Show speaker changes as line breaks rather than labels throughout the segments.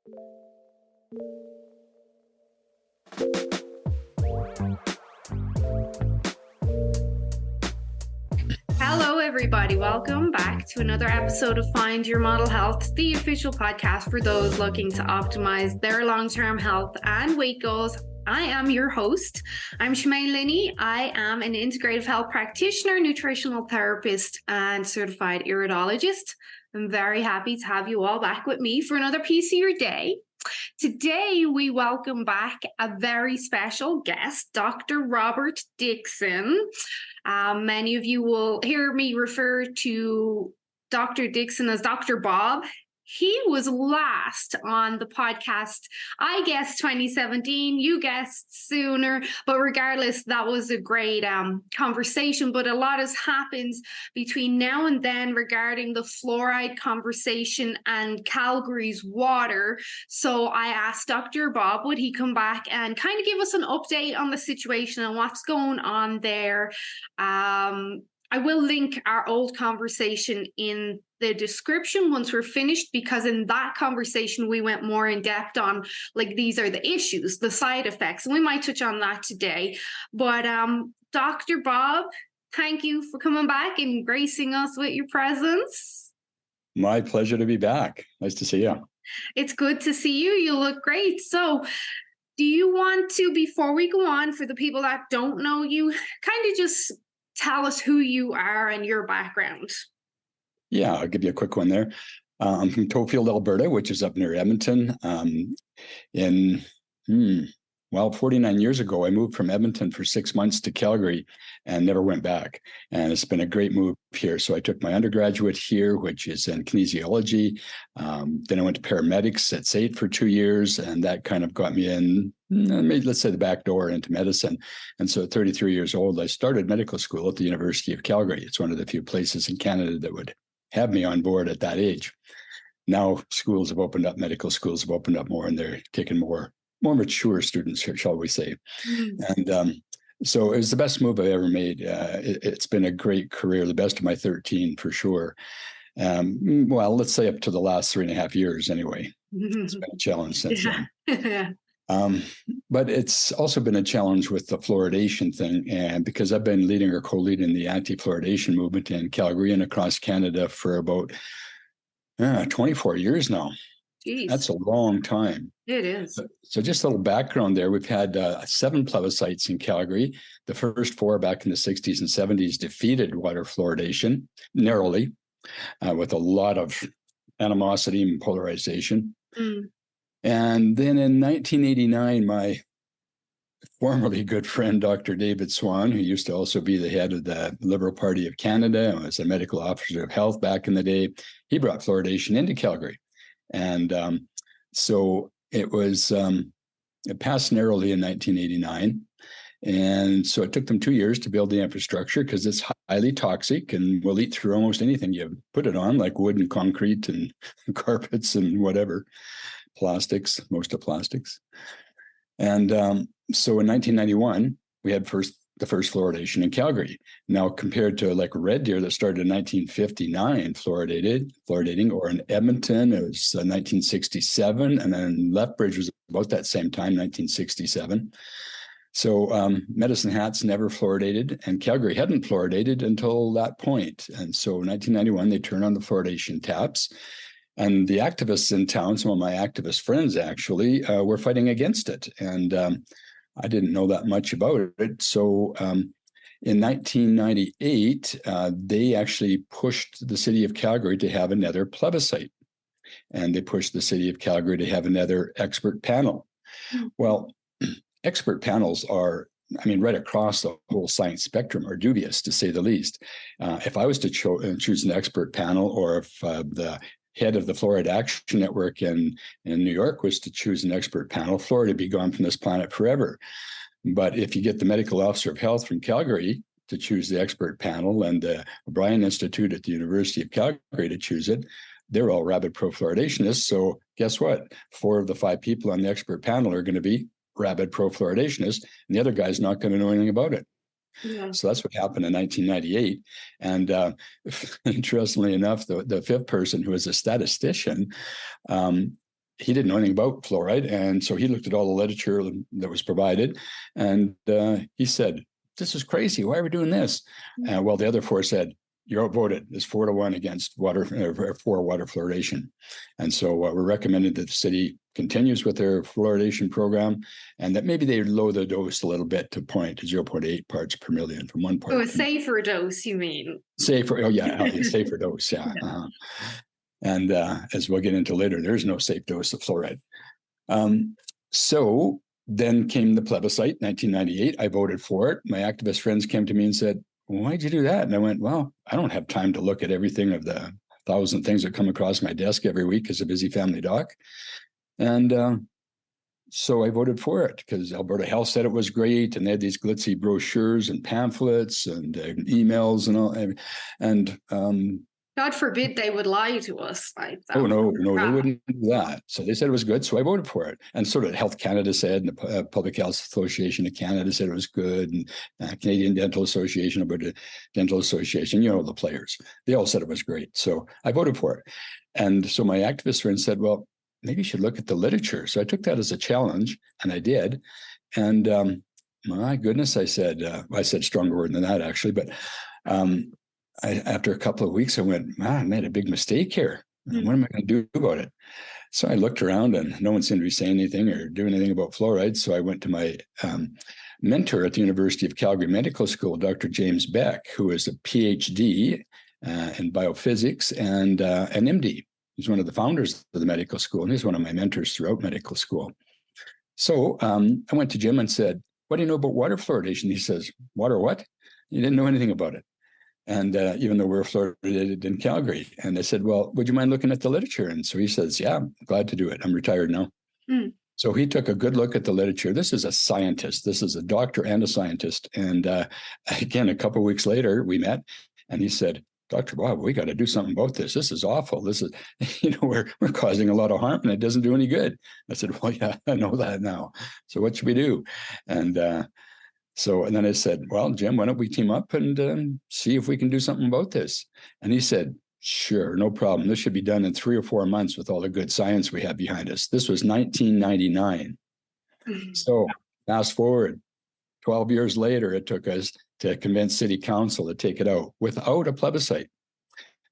Hello, everybody. Welcome back to another episode of Find Your Model Health, the official podcast for those looking to optimize their long-term health and weight goals. I am your host. I'm Shemaine Linney. I am an integrative health practitioner, nutritional therapist, and certified iridologist. I'm very happy to have you all back with me for another piece of your day. Today, we welcome back a very special guest, Dr. Robert Dickson. Many of you will hear me refer to Dr. Dickson as Dr. Bob. He was last on the podcast, I guess 2017, you guessed sooner, but regardless, that was a great conversation, but a lot has happened between now and then regarding the fluoride conversation and Calgary's water. So I asked Dr. Bob, would he come back and kind of give us an update on the situation and what's going on there. I will link our old conversation in the description once we're finished, because in that conversation, we went more in depth on like, these are the issues, the side effects, and we might touch on that today. But Dr. Bob, thank you for coming back and gracing us with your presence.
My pleasure to be back. Nice to see you.
It's good to see you. You look great. So do you want to, before we go on, for the people that don't know you, kind of just tell us who you are and your background?
Yeah, I'll give you a quick one there. I'm from Tofield, Alberta, which is up near Edmonton. 49 years ago, I moved from Edmonton for 6 months to Calgary and never went back. And it's been a great move here. So I took my undergraduate here, which is in kinesiology. Then I went to paramedics at SAIT for 2 years, and that kind of got me in, let's say, the back door into medicine. And so at 33 years old, I started medical school at the University of Calgary. It's one of the few places in Canada that would have me on board at that age. Now schools have opened up, medical schools have opened up more, and they're taking more mature students, shall we say. And so it was the best move I ever made. It's been a great career, the best of my 13 for sure. Well, let's say up to the last 3.5 years anyway. It's been a challenge since then. But it's also been a challenge with the fluoridation thing. And because I've been leading or co-leading the anti-fluoridation movement in Calgary and across Canada for about 24 years now.
Jeez.
That's a long time.
It is.
So just a little background there. We've had 7 plebiscites in Calgary. The first 4 back in the 60s and 70s defeated water fluoridation narrowly, with a lot of animosity and polarization. And then in 1989, my formerly good friend, Dr. David Swan, who used to also be the head of the Liberal Party of Canada and was a medical officer of health back in the day, he brought fluoridation into Calgary. And so it was, it passed narrowly in 1989. And so it took them 2 years to build the infrastructure because it's highly toxic and will eat through almost anything you put it on, like wood and concrete and carpets and whatever, plastics, most of plastics. And so in 1991, we had the first fluoridation in Calgary. Now, compared to like Red Deer that started in 1959, fluoridating, or in Edmonton, it was 1967, and then Lethbridge was about that same time, 1967. So Medicine Hat's never fluoridated, and Calgary hadn't fluoridated until that point. And so in 1991, they turned on the fluoridation taps. And the activists in town, some of my activist friends actually, were fighting against it. And I didn't know that much about it. So in 1998, they actually pushed the city of Calgary to have another plebiscite. And they pushed the city of Calgary to have another expert panel. Well, expert panels are, right across the whole science spectrum, are dubious, to say the least. If I was to choose an expert panel, or if the head of the Fluoride Action Network in New York was to choose an expert panel, fluoride would be gone from this planet forever. But if you get the medical officer of health from Calgary to choose the expert panel and the O'Brien Institute at the University of Calgary to choose it, they're all rabid pro-fluoridationists. So guess what? 4 of the 5 people on the expert panel are going to be rabid pro-fluoridationists, and the other guy's not going to know anything about it. Yeah. So that's what happened in 1998. And interestingly enough, the 5th person, who is a statistician, he didn't know anything about fluoride. And so he looked at all the literature that was provided. And he said, this is crazy. Why are we doing this? Well, the other four said, you're outvoted. It's 4-1 against water for water fluoridation. And so we're recommending that the city continues with their fluoridation program, and that maybe they lower the dose a little bit to 0.8 parts per million from 1 part.
So a safer dose, you mean?
Safer, safer dose, yeah. And as we'll get into later, there's no safe dose of fluoride. So then came the plebiscite, 1998. I voted for it. My activist friends came to me and said, well, why'd you do that? And I went, well, I don't have time to look at everything of the 1,000 things that come across my desk every week as a busy family doc. And so I voted for it because Alberta Health said it was great. And they had these glitzy brochures and pamphlets and emails and all. And
God forbid they would lie to us like that.
Oh, no, they wouldn't do that. So they said it was good. So I voted for it. And sort of Health Canada said, and the Public Health Association of Canada said it was good. And Canadian Dental Association, Alberta Dental Association, the players, they all said it was great. So I voted for it. And so my activist friend said, well, maybe you should look at the literature. So I took that as a challenge, and I did. And my goodness, I said stronger word than that, actually. But after a couple of weeks, I went, man, I made a big mistake here. What am I going to do about it? So I looked around and no one seemed to be saying anything or doing anything about fluoride. So I went to my mentor at the University of Calgary Medical School, Dr. James Beck, who is a PhD in biophysics and an MD. He's one of the founders of the medical school, and he's one of my mentors throughout medical school. So I went to Jim and said, what do you know about water fluoridation? He says, water what? He didn't know anything about it. And even though we're fluoridated in Calgary. And I said, well, would you mind looking at the literature? And so he says, yeah, I'm glad to do it. I'm retired now. So he took a good look at the literature. This is a scientist. This is a doctor and a scientist. And again, a couple of weeks later, we met and he said, Dr. Bob, we got to do something about this. This is awful. This is, we're causing a lot of harm and it doesn't do any good. I said, well, yeah, I know that now. So what should we do? And then I said, well, Jim, why don't we team up and see if we can do something about this? And he said, sure, no problem. This should be done in 3 or 4 months with all the good science we have behind us. This was 1999. So fast forward, 12 years later, it took us to convince City Council to take it out without a plebiscite.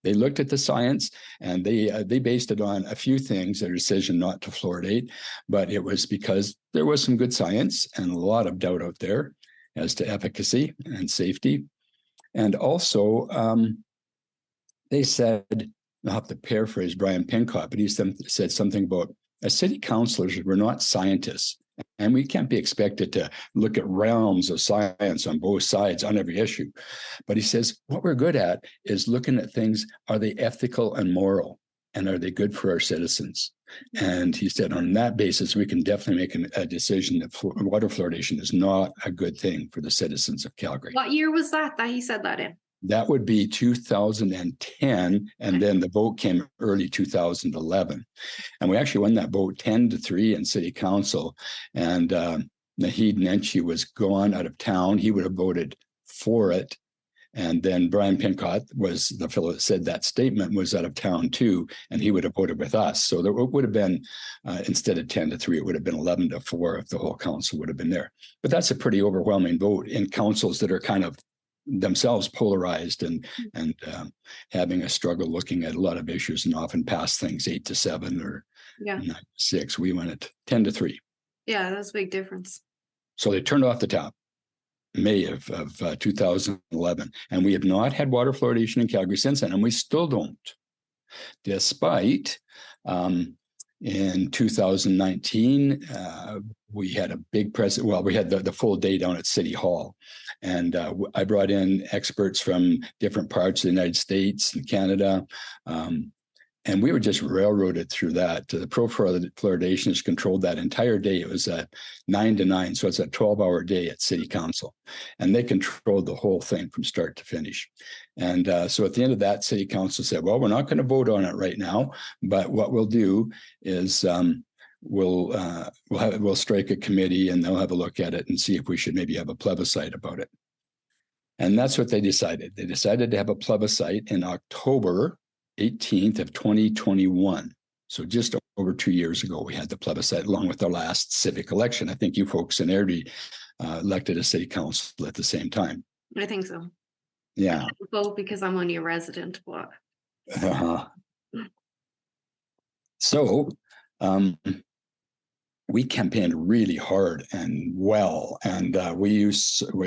They looked at the science and they based it on a few things, their decision not to fluoridate, but it was because there was some good science and a lot of doubt out there as to efficacy and safety. And also, they said, I'll have to paraphrase Brian Pincott, but he said something about as city councilors, we're not scientists, and we can't be expected to look at realms of science on both sides on every issue. But he says, what we're good at is looking at things, are they ethical and moral? And are they good for our citizens? And he said, on that basis, we can definitely make a decision that water fluoridation is not a good thing for the citizens of Calgary.
What year was that he said that in?
That would be 2010. And then the vote came early 2011. And we actually won that vote 10-3 in City Council. And Naheed Nenshi was gone out of town. He would have voted for it. And then Brian Pincott was the fellow that said that statement, was out of town too, and he would have voted with us. So there would have been, instead of 10-3, it would have been 11-4 if the whole council would have been there. But that's a pretty overwhelming vote in councils that are kind of themselves polarized and having a struggle looking at a lot of issues and often pass things 8-7 or 9-6. We went at 10-3.
Yeah, that's a big difference.
So they turned off the tap. May of 2011. And we have not had water fluoridation in Calgary since then, and we still don't. Despite in 2019, we had a big we had the full day down at City Hall. And I brought in experts from different parts of the United States and Canada. And we were just railroaded through that. The pro fluoridationists controlled that entire day. It was at 9 to 9. So it's a 12-hour day at City Council. And they controlled the whole thing from start to finish. And so at the end of that, City Council said, well, we're not going to vote on it right now. But what we'll do is we'll strike a committee and they'll have a look at it and see if we should maybe have a plebiscite about it. And that's what they decided. They decided to have a plebiscite in October 18th of 2021. So just over 2 years ago, we had the plebiscite along with our last civic election. I think you folks in Airdrie elected a city council at the same time.
I think so.
Yeah.
I can't vote because I'm only a resident, but
So we campaigned really hard and well, and we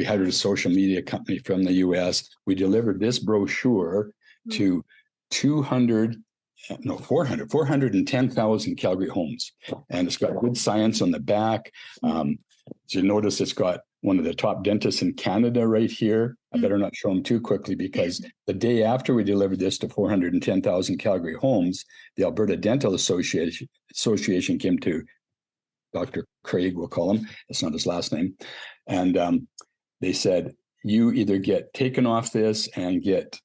hired a social media company from the US. We delivered this brochure to 410,000 Calgary homes, and it's got good science on the back. So you notice it's got one of the top dentists in Canada right here. I better not show them too quickly, because the day after we delivered this to 410,000 Calgary homes, the Alberta Dental Association came to Dr. Craig, we'll call him. It's not his last name. And they said, you either get taken off this and get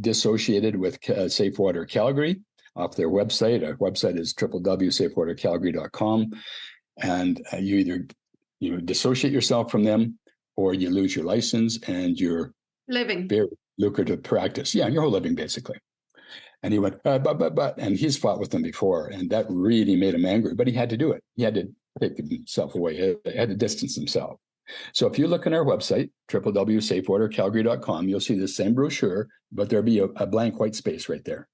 dissociated with Safe Water Calgary off their website. Our website is www.safewatercalgary.com. And you either dissociate yourself from them, or you lose your license and your
living
very lucrative practice. Yeah, your whole living, basically. And he went, but, and he's fought with them before, and that really made him angry, but he had to do it. He had to take himself away. He had to distance himself. So if you look on our website, www.safewatercalgary.com, you'll see the same brochure, but there'll be a blank white space right there.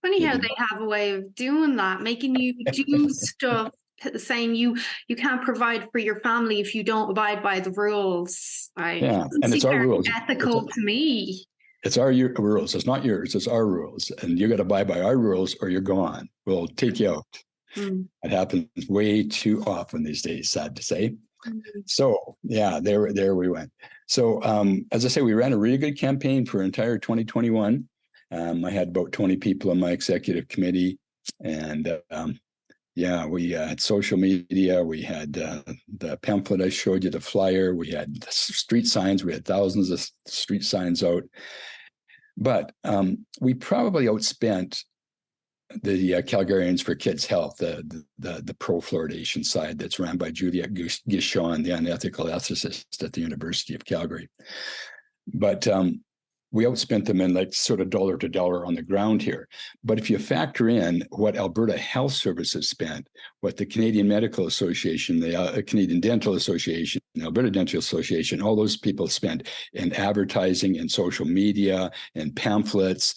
Funny how they have a way of doing that, making you do stuff, saying you can't provide for your family if you don't abide by the rules.
And it's our rules.
Ethical to me.
It's our rules. It's not yours. It's our rules. And you got to abide by our rules or you're gone. We'll take you out. It happens way too often these days, sad to say. So, yeah, there we went. So, as I say, we ran a really good campaign for entire 2021. I had about 20 people on my executive committee. And we had social media. We had the pamphlet I showed you, the flyer. We had the street signs. We had thousands of street signs out. But we probably outspent the Calgarians for Kids' Health, the pro-fluoridation side that's run by Juliette Guichon, the unethical ethicist at the University of Calgary. But we outspent them in like sort of dollar to dollar on the ground here. But if you factor in what Alberta Health Services spent, what the Canadian Medical Association, the Canadian Dental Association, the Alberta Dental Association, all those people spent in advertising and social media and pamphlets,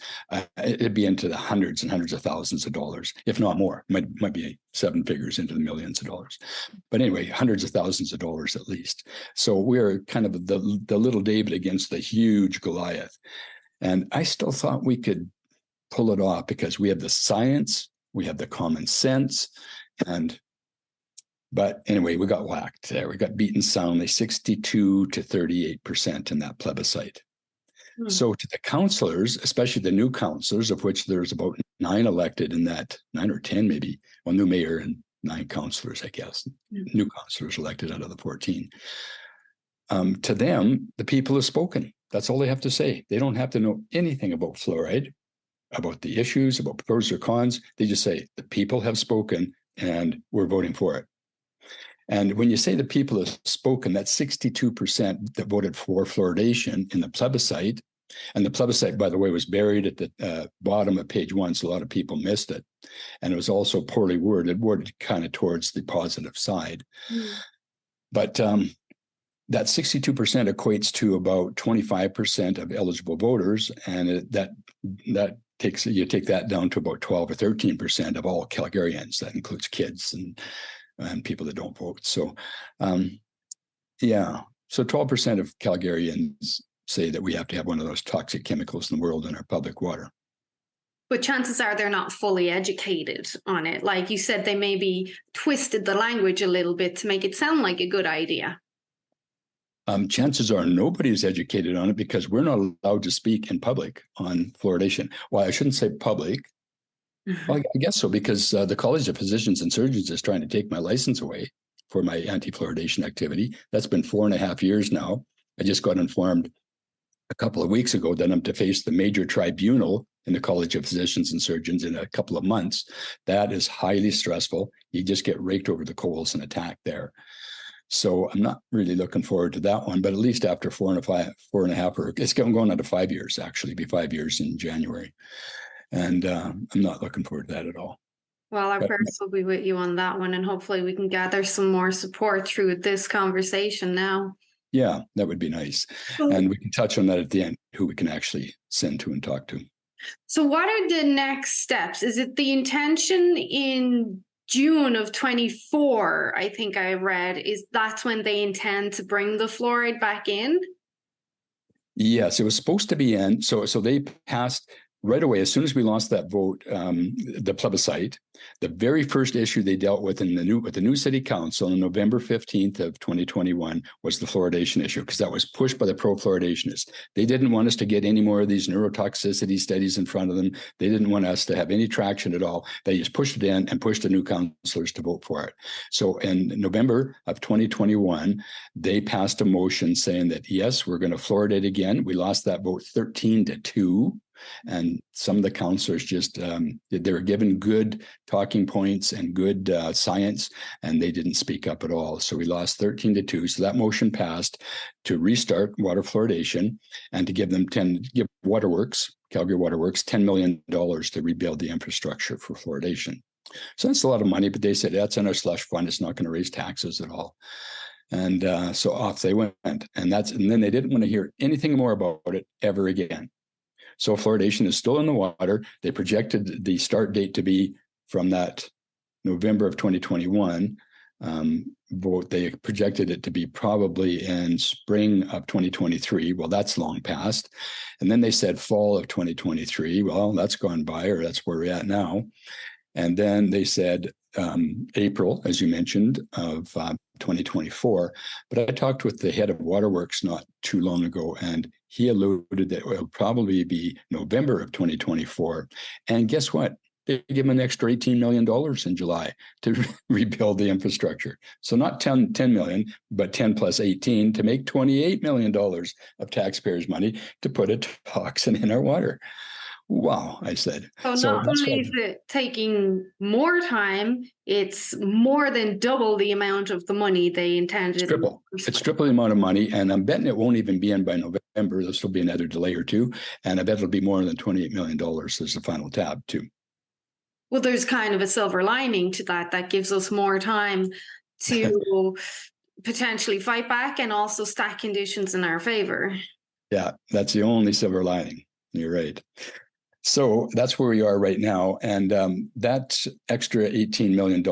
it'd be into the hundreds and hundreds of thousands of dollars, if not more. Might be 7 figures into the millions of dollars. But anyway, hundreds of thousands of dollars at least. So we're kind of the little David against the huge Goliath. And I still thought we could pull it off because we have the science, we have the common sense. But anyway, we got whacked there. We got beaten soundly, 62 to 38% in that plebiscite. So to the councillors, especially the new councillors, of which there's about 9 elected in that, 9 or 10 maybe, well, new mayor and 9 councillors, I guess, new councillors elected out of the 14. To them, the people have spoken. That's all they have to say. They don't have to know anything about fluoride, about the issues, about pros or cons. They just say, the people have spoken and we're voting for it. And when you say the people have spoken, that's 62% that voted for fluoridation in the plebiscite. And the plebiscite, by the way, was buried at the bottom of page 1, so a lot of people missed it. And it was also poorly worded kind of towards the positive side. But that 62% equates to about 25% of eligible voters, and that takes, you take that down to about 12 or 13% of all Calgarians. That includes kids and people that don't vote. So, so 12% of Calgarians say that we have to have one of those toxic chemicals in the world in our public water.
But chances are they're not fully educated on it. Like you said, they maybe twisted the language a little bit to make it sound like a good idea.
Chances are nobody's educated on it because we're not allowed to speak in public on fluoridation. Well, I shouldn't say public. Well, I guess so, because the College of Physicians and Surgeons is trying to take my license away for my anti-fluoridation activity. That's been 4.5 years now. I just got informed a couple of weeks ago that I'm to face the major tribunal in the College of Physicians and Surgeons in a couple of months. That is highly stressful. You just get raked over the coals and attacked there. So I'm not really looking forward to that one, but at least after 4.5, or it's going on to 5 years, actually, it'll be 5 years in January. And I'm not looking forward to that at all.
Well, our
But
prayers will be with you on that one, and hopefully we can gather some more support through this conversation now.
yeah, that would be nice. And we can touch on that at the end, who we can actually send to and talk to.
So what are the next steps? Is it the intention in June of 24, I think I read, is that's when they intend to bring the fluoride back in?
Yes, it was supposed to be in. So they passed right away, as soon as we lost that vote, the plebiscite. The very first issue they dealt with with the new city council on November 15th of 2021 was the fluoridation issue, because that was pushed by the pro-fluoridationists. They didn't want us to get any more of these neurotoxicity studies in front of them. They didn't want us to have any traction at all. They just pushed it in and pushed the new councillors to vote for it. So in November of 2021, they passed a motion saying that, yes, we're going to fluoridate again. We lost that vote 13-2. And some of the counselors just, they were given good talking points and good science, and they didn't speak up at all. So we lost 13-2. So that motion passed to restart water fluoridation and to give Waterworks, Calgary Waterworks, $10 million to rebuild the infrastructure for fluoridation. So that's a lot of money, but they said that's in our slush fund. It's not going to raise taxes at all. And so off they went. And then they didn't want to hear anything more about it ever again. So fluoridation is still in the water. They projected the start date to be from that November of 2021 vote. They projected it to be probably in spring of 2023. Well, that's long past. And then they said fall of 2023. Well, that's gone by, or that's where we're at now. And then they said April, as you mentioned, of 2024. But I talked with the head of Waterworks not too long ago, and he alluded that it will probably be November of 2024. And guess what? They give him an extra $18 million in July to rebuild the infrastructure. So not 10 million, but 10 plus 18 to make $28 million of taxpayers' money to put a toxin in our water. Wow, I said.
So not only is it taking more time, it's more than double the amount of the money they intended.
It's triple the amount of money, and I'm betting it won't even be in by November. There'll still be another delay or two, and I bet it'll be more than $28 million as the final tab too.
Well, there's kind of a silver lining to that. That gives us more time to potentially fight back and also stack conditions in our favor.
Yeah, that's the only silver lining. You're right. So that's where we are right now. And that extra $18 million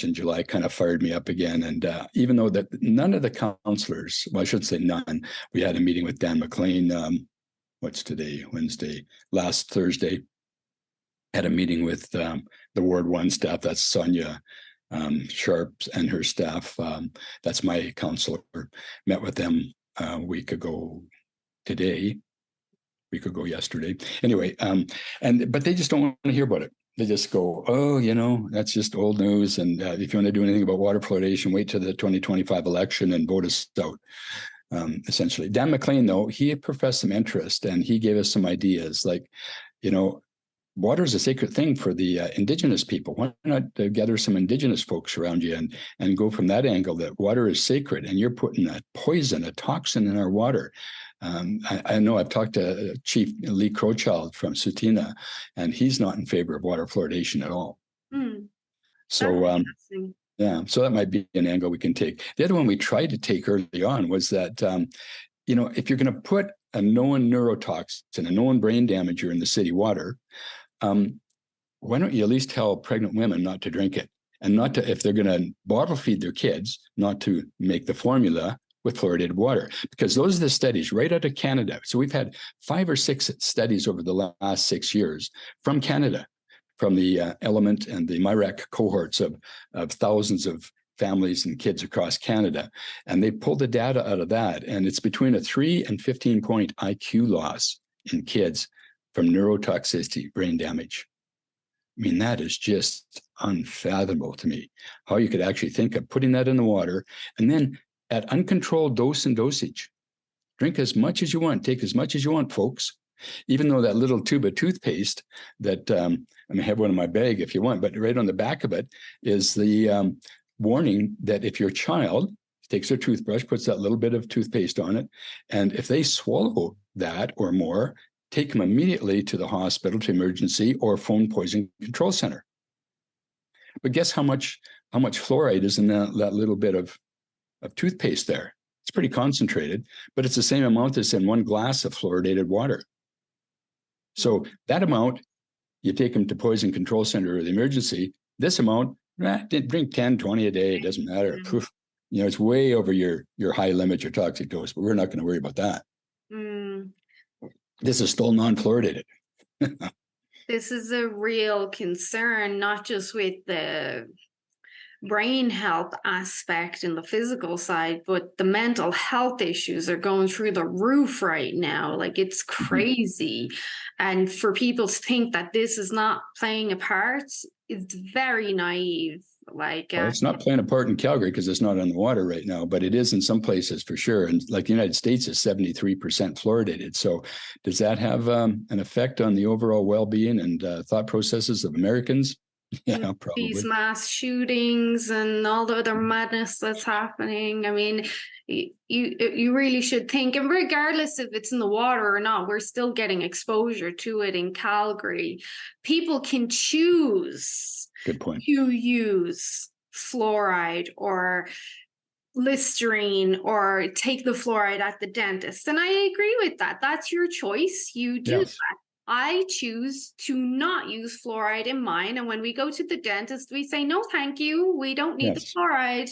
in July kind of fired me up again. And even though that none of the counselors, well, I should say none, we had a meeting with Dan McLean, what's today, Wednesday, last Thursday, had a meeting with the Ward 1 staff. That's Sonia Sharp and her staff. That's my counselor. Met with them a week ago yesterday. Anyway, but they just don't want to hear about it. They just go, oh, that's just old news. And if you want to do anything about water fluoridation, wait till the 2025 election and vote us out. Essentially, Dan McLean, though, he professed some interest and he gave us some ideas like, water is a sacred thing for the Indigenous people. Why not gather some Indigenous folks around you and go from that angle that water is sacred and you're putting a poison, a toxin in our water. I know I've talked to Chief Lee Crowchild from Sutina, and he's not in favor of water fluoridation at all. So, so that might be an angle we can take. The other one we tried to take early on was that, if you're going to put a known neurotoxin, a known brain damager in the city water, why don't you at least tell pregnant women not to drink it, and not to, if they're going to bottle feed their kids, not to make the formula with fluoridated water, because those are the studies right out of Canada. So we've had 5 or 6 studies over the last 6 years from Canada, from the Element and the MIRAC cohorts of thousands of families and kids across Canada. And they pulled the data out of that. And it's between a 3 and 15 point IQ loss in kids from neurotoxicity, brain damage. I mean, that is just unfathomable to me, how you could actually think of putting that in the water and then at uncontrolled dose and dosage. Drink as much as you want, take as much as you want, folks. Even though that little tube of toothpaste that, I have one in my bag if you want, but right on the back of it is the warning that if your child takes their toothbrush, puts that little bit of toothpaste on it, and if they swallow that or more, take them immediately to the hospital, to emergency, or phone poison control center. But guess how much fluoride is in that little bit of toothpaste there? It's pretty concentrated, but it's the same amount that's in 1 glass of fluoridated water. So that amount, you take them to poison control center or the emergency. This amount, drink 10, 20 a day. It doesn't matter. It's way over your high limit, your toxic dose, but we're not going to worry about that. This is still non-fluoridated.
This is a real concern, not just with the brain health aspect and the physical side, but the mental health issues are going through the roof right now. Like, it's crazy. And for people to think that this is not playing a part, it's very naive. Well,
it's not playing a part in Calgary because it's not on the water right now, but it is in some places for sure. And like the United States is 73% fluoridated. So does that have an effect on the overall well-being and thought processes of Americans? Yeah, probably.
These mass shootings and all the other madness that's happening. I mean, you really should think, and regardless if it's in the water or not, we're still getting exposure to it in Calgary. People can choose
Good point.
to use fluoride or Listerine or take the fluoride at the dentist. And I agree with that. That's your choice. You do that. I choose to not use fluoride in mine. And when we go to the dentist, we say, no, thank you. We don't need the fluoride.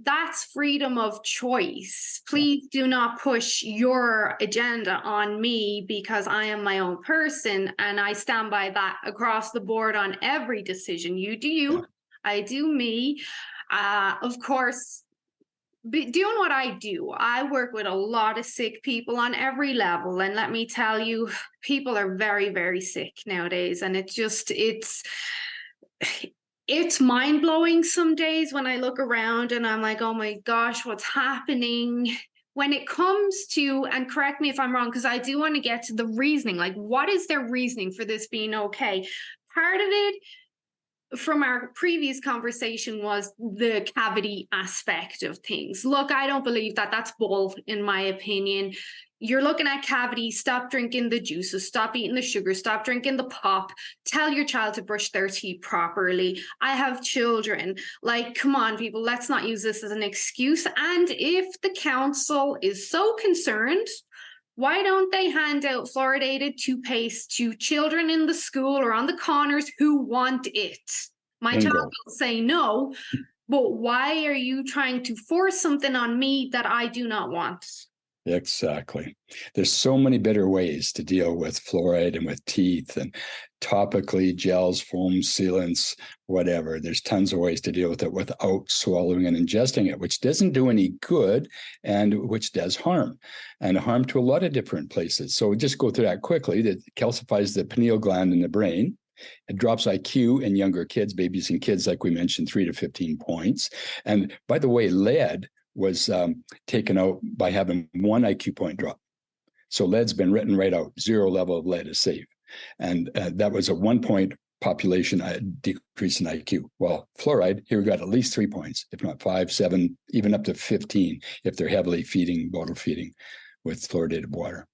That's freedom of choice. Please do not push your agenda on me, because I am my own person and I stand by that across the board on every decision. You do you, I do me. Of course, doing what I do, I work with a lot of sick people on every level. And let me tell you, people are very, very sick nowadays. And it's mind-blowing some days when I look around and I'm like, oh my gosh, what's happening? When it comes to, and correct me if I'm wrong, because I do want to get to the reasoning, like what is their reasoning for this being okay? Part of it from our previous conversation was the cavity aspect of things. Look, I don't believe that. That's bull, in my opinion. You're looking at cavity, stop drinking the juices, stop eating the sugar, stop drinking the pop, tell your child to brush their teeth properly. I have children. Like, come on, people, let's not use this as an excuse. And if the council is so concerned, why don't they hand out fluoridated toothpaste to children in the school or on the corners who want it? My child will say no, but why are you trying to force something on me that I do not want?
Exactly. There's so many better ways to deal with fluoride and with teeth, and topically, gels, foams, sealants, whatever. There's tons of ways to deal with it without swallowing and ingesting it, which doesn't do any good and which does harm, and harm to a lot of different places. So just go through that quickly. That calcifies the pineal gland in the brain. It drops IQ in younger kids, babies and kids, like we mentioned, 3 to 15 points. And by the way, lead was taken out by having 1 IQ point drop. So lead's been written right out. 0 level of lead is safe. And that was a 1 point population decrease in IQ. Well, fluoride, here we got at least 3 points, if not 5, 7, even up to 15, if they're heavily bottle feeding with fluoridated water.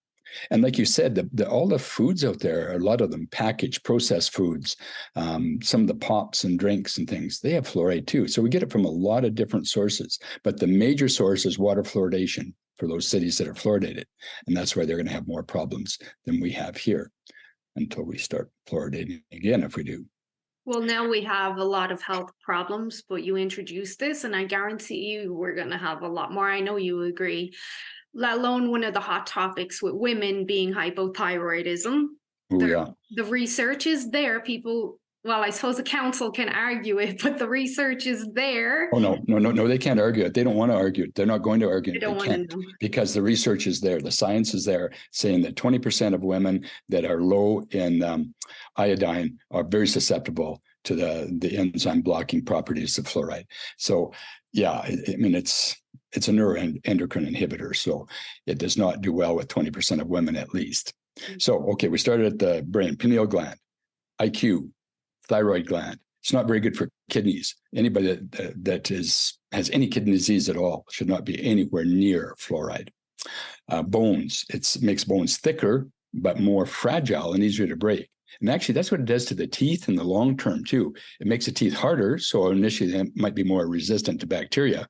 And like you said, all the foods out there, a lot of them packaged, processed foods, some of the pops and drinks and things, they have fluoride too. So we get it from a lot of different sources. But the major source is water fluoridation for those cities that are fluoridated. And that's why they're going to have more problems than we have here until we start fluoridating again, if we do.
Well, now we have a lot of health problems, but you introduced this, and I guarantee you we're going to have a lot more. I know you agree. Let alone one of the hot topics with women being hypothyroidism. The research is there. People, well, I suppose the council can argue it, but the research is there.
Oh, no, they can't argue it. They don't want to argue it. They're not going to argue it.
They can't,
because the research is there. The science is there, saying that 20% of women that are low in iodine are very susceptible to the enzyme blocking properties of fluoride. So, yeah, I mean, it's a neuroendocrine inhibitor, so it does not do well with 20% of women at least. So, okay, we started at the brain, pineal gland, IQ, thyroid gland. It's not very good for kidneys. Anybody that has any kidney disease at all should not be anywhere near fluoride. Bones, it makes bones thicker, but more fragile and easier to break. And actually, that's what it does to the teeth in the long term, too. It makes the teeth harder. So initially, they might be more resistant to bacteria.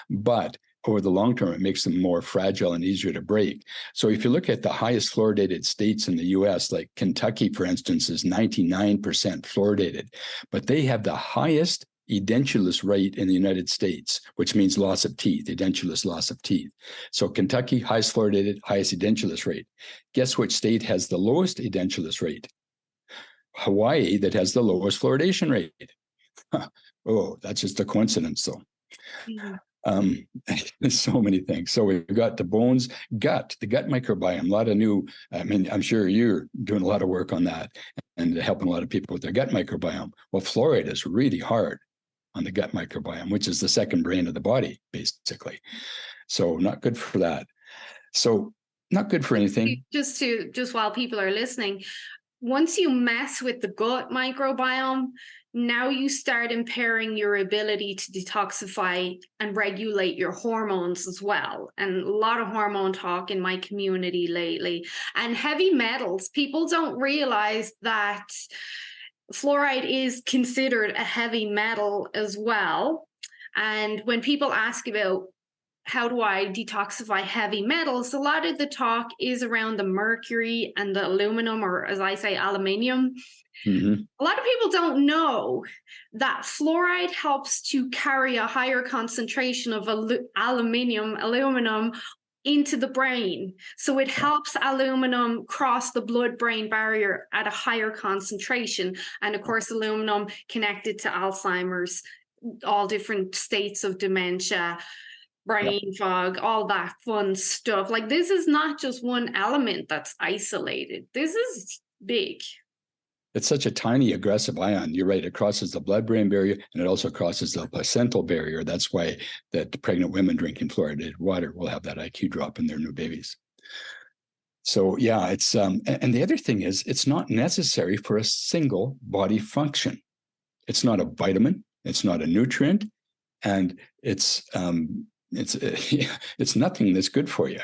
But over the long term, it makes them more fragile and easier to break. So if you look at the highest fluoridated states in the US, like Kentucky, for instance, is 99% fluoridated, but they have the highest edentulous rate in the United States, which means loss of teeth, edentulous loss of teeth. So Kentucky, highest fluoridated, highest edentulous rate. Guess which state has the lowest edentulous rate? Hawaii, that has the lowest fluoridation rate. Oh, that's just a coincidence, though. There's so many things. So we've got the bones, the gut microbiome, a lot of new, I'm sure you're doing a lot of work on that and helping a lot of people with their gut microbiome. Well, fluoride is really hard on the gut microbiome, which is the second brain of the body, basically. So not good for that. So not good for anything.
Just while people are listening, once you mess with the gut microbiome, now you start impairing your ability to detoxify and regulate your hormones as well. And a lot of hormone talk in my community lately. And heavy metals, people don't realize that fluoride is considered a heavy metal as well. And when people ask about how do I detoxify heavy metals, a lot of the talk is around the mercury and the aluminum, or as I say, aluminium. Mm-hmm. A lot of people don't know that fluoride helps to carry a higher concentration of aluminum into the brain. So it helps aluminum cross the blood-brain barrier at a higher concentration. And of course, aluminum connected to Alzheimer's, all different states of dementia, brain fog, all that fun stuff. Like, this is not just one element that's isolated. This is big.
It's such a tiny aggressive ion. You're right. It crosses the blood-brain barrier, and it also crosses the placental barrier. That's why that pregnant women drinking fluoridated water will have that IQ drop in their new babies. So yeah, it's and the other thing is, it's not necessary for a single body function. It's not a vitamin. It's not a nutrient, and it's nothing that's good for you.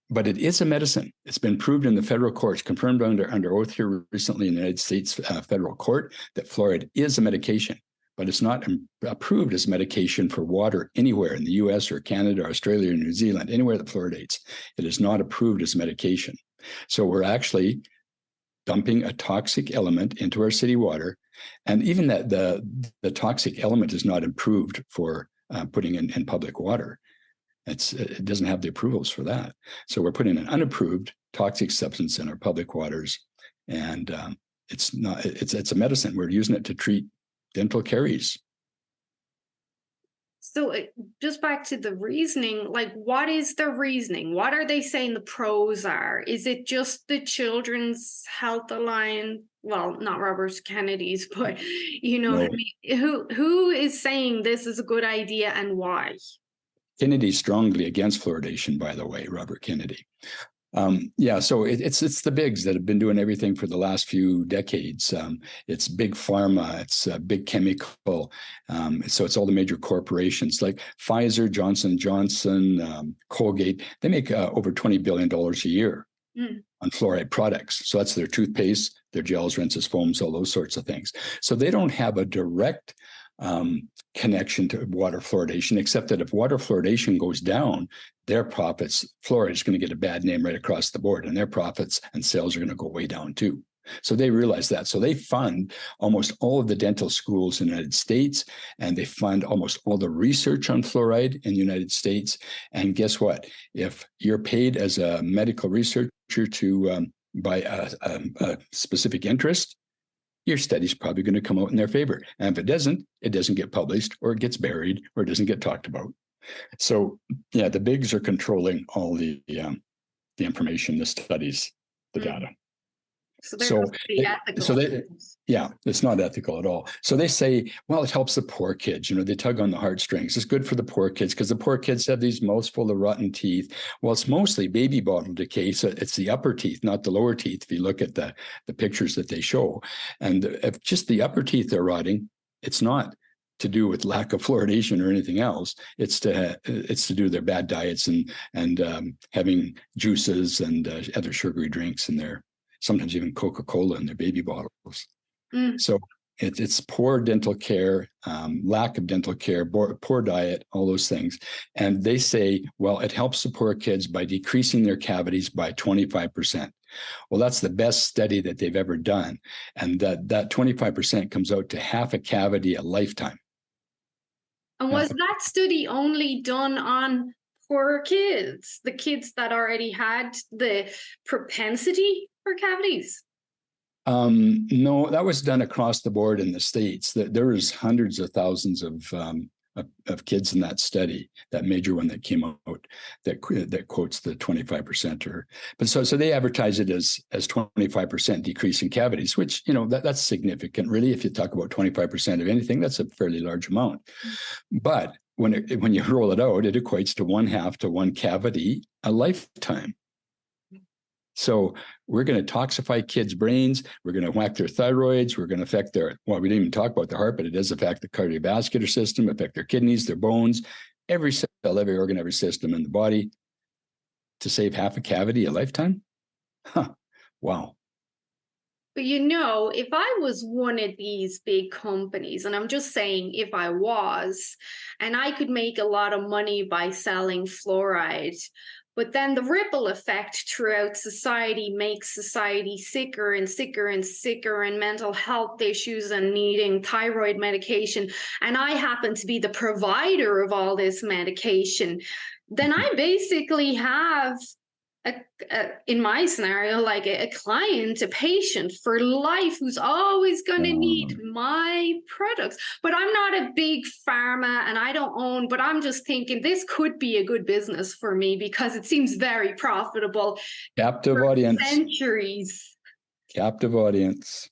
But it is a medicine. It's been proved in the federal courts, confirmed under oath here recently in the United States federal court, that fluoride is a medication, but it's not approved as medication for water anywhere in the US or Canada, or Australia, or New Zealand, anywhere that fluoridates. It is not approved as medication. So we're actually dumping a toxic element into our city water. And even that the toxic element is not improved for putting in public water. It doesn't have the approvals for that. So we're putting an unapproved toxic substance in our public waters, and it's a medicine. We're using it to treat dental caries.
So just back to the reasoning, like, what is the reasoning? What are they saying the pros are? Is it just the Children's Health Alliance? Well, not Robert Kennedy's, but no. I mean, who is saying this is a good idea and why?
Kennedy's strongly against fluoridation, by the way, Robert Kennedy. So it's the bigs that have been doing everything for the last few decades. It's big pharma, it's big chemical. So it's all the major corporations like Pfizer, Johnson & Johnson, Colgate. They make over $20 billion a year on fluoride products. So that's their toothpaste, their gels, rinses, foams, all those sorts of things. So they don't have a direct connection to water fluoridation, except that if water fluoridation goes down, their profits, fluoride is going to get a bad name right across the board, and their profits and sales are going to go way down too. So they realize that. So they fund almost all of the dental schools in the United States, and they fund almost all the research on fluoride in the United States. And guess what? If you're paid as a medical researcher to by a specific interest, your study's probably going to come out in their favor. And if it doesn't get published, or it gets buried, or it doesn't get talked about. So yeah, the bigs are controlling all the information, the studies, the data. It's not ethical at all. So they say, well, it helps the poor kids. They tug on the heartstrings. It's good for the poor kids because the poor kids have these mouths full of rotten teeth. Well, it's mostly baby bottle decay. So it's the upper teeth, not the lower teeth. If you look at the pictures that they show, and if just the upper teeth are rotting, it's not to do with lack of fluoridation or anything else. It's to do with their bad diets and having juices and other sugary drinks in there, sometimes even Coca-Cola in their baby bottles. So it's poor dental care, lack of dental care, poor diet, all those things. And they say, well, it helps the poor kids by decreasing their cavities by 25%. Well, that's the best study that they've ever done. And that 25% comes out to half a cavity a lifetime.
And was that study only done on poor kids, the kids that already had the propensity for cavities?
No, that was done across the board in the States. There was hundreds of thousands of kids in that study, that major one that came out that quotes the 25%. But so they advertise it as 25% decrease in cavities, which, that's significant, really. If you talk about 25% of anything, that's a fairly large amount. But when you roll it out, it equates to 1/2 to 1 cavity a lifetime. So we're going to toxify kids' brains. We're going to whack their thyroids. We're going to affect we didn't even talk about the heart, but it does affect the cardiovascular system, affect their kidneys, their bones, every cell, every organ, every system in the body, to save half a cavity a lifetime. Wow.
But if I was one of these big companies, and I'm just saying if I was, and I could make a lot of money by selling fluoride, but then the ripple effect throughout society makes society sicker and sicker and sicker, and mental health issues and needing thyroid medication, and I happen to be the provider of all this medication, then I basically have in my scenario, like a client, a patient for life who's always going to need my products. But I'm not a big pharma and I don't own, but I'm just thinking this could be a good business for me because it seems very profitable.
Captive audience.
Centuries.
Captive audience.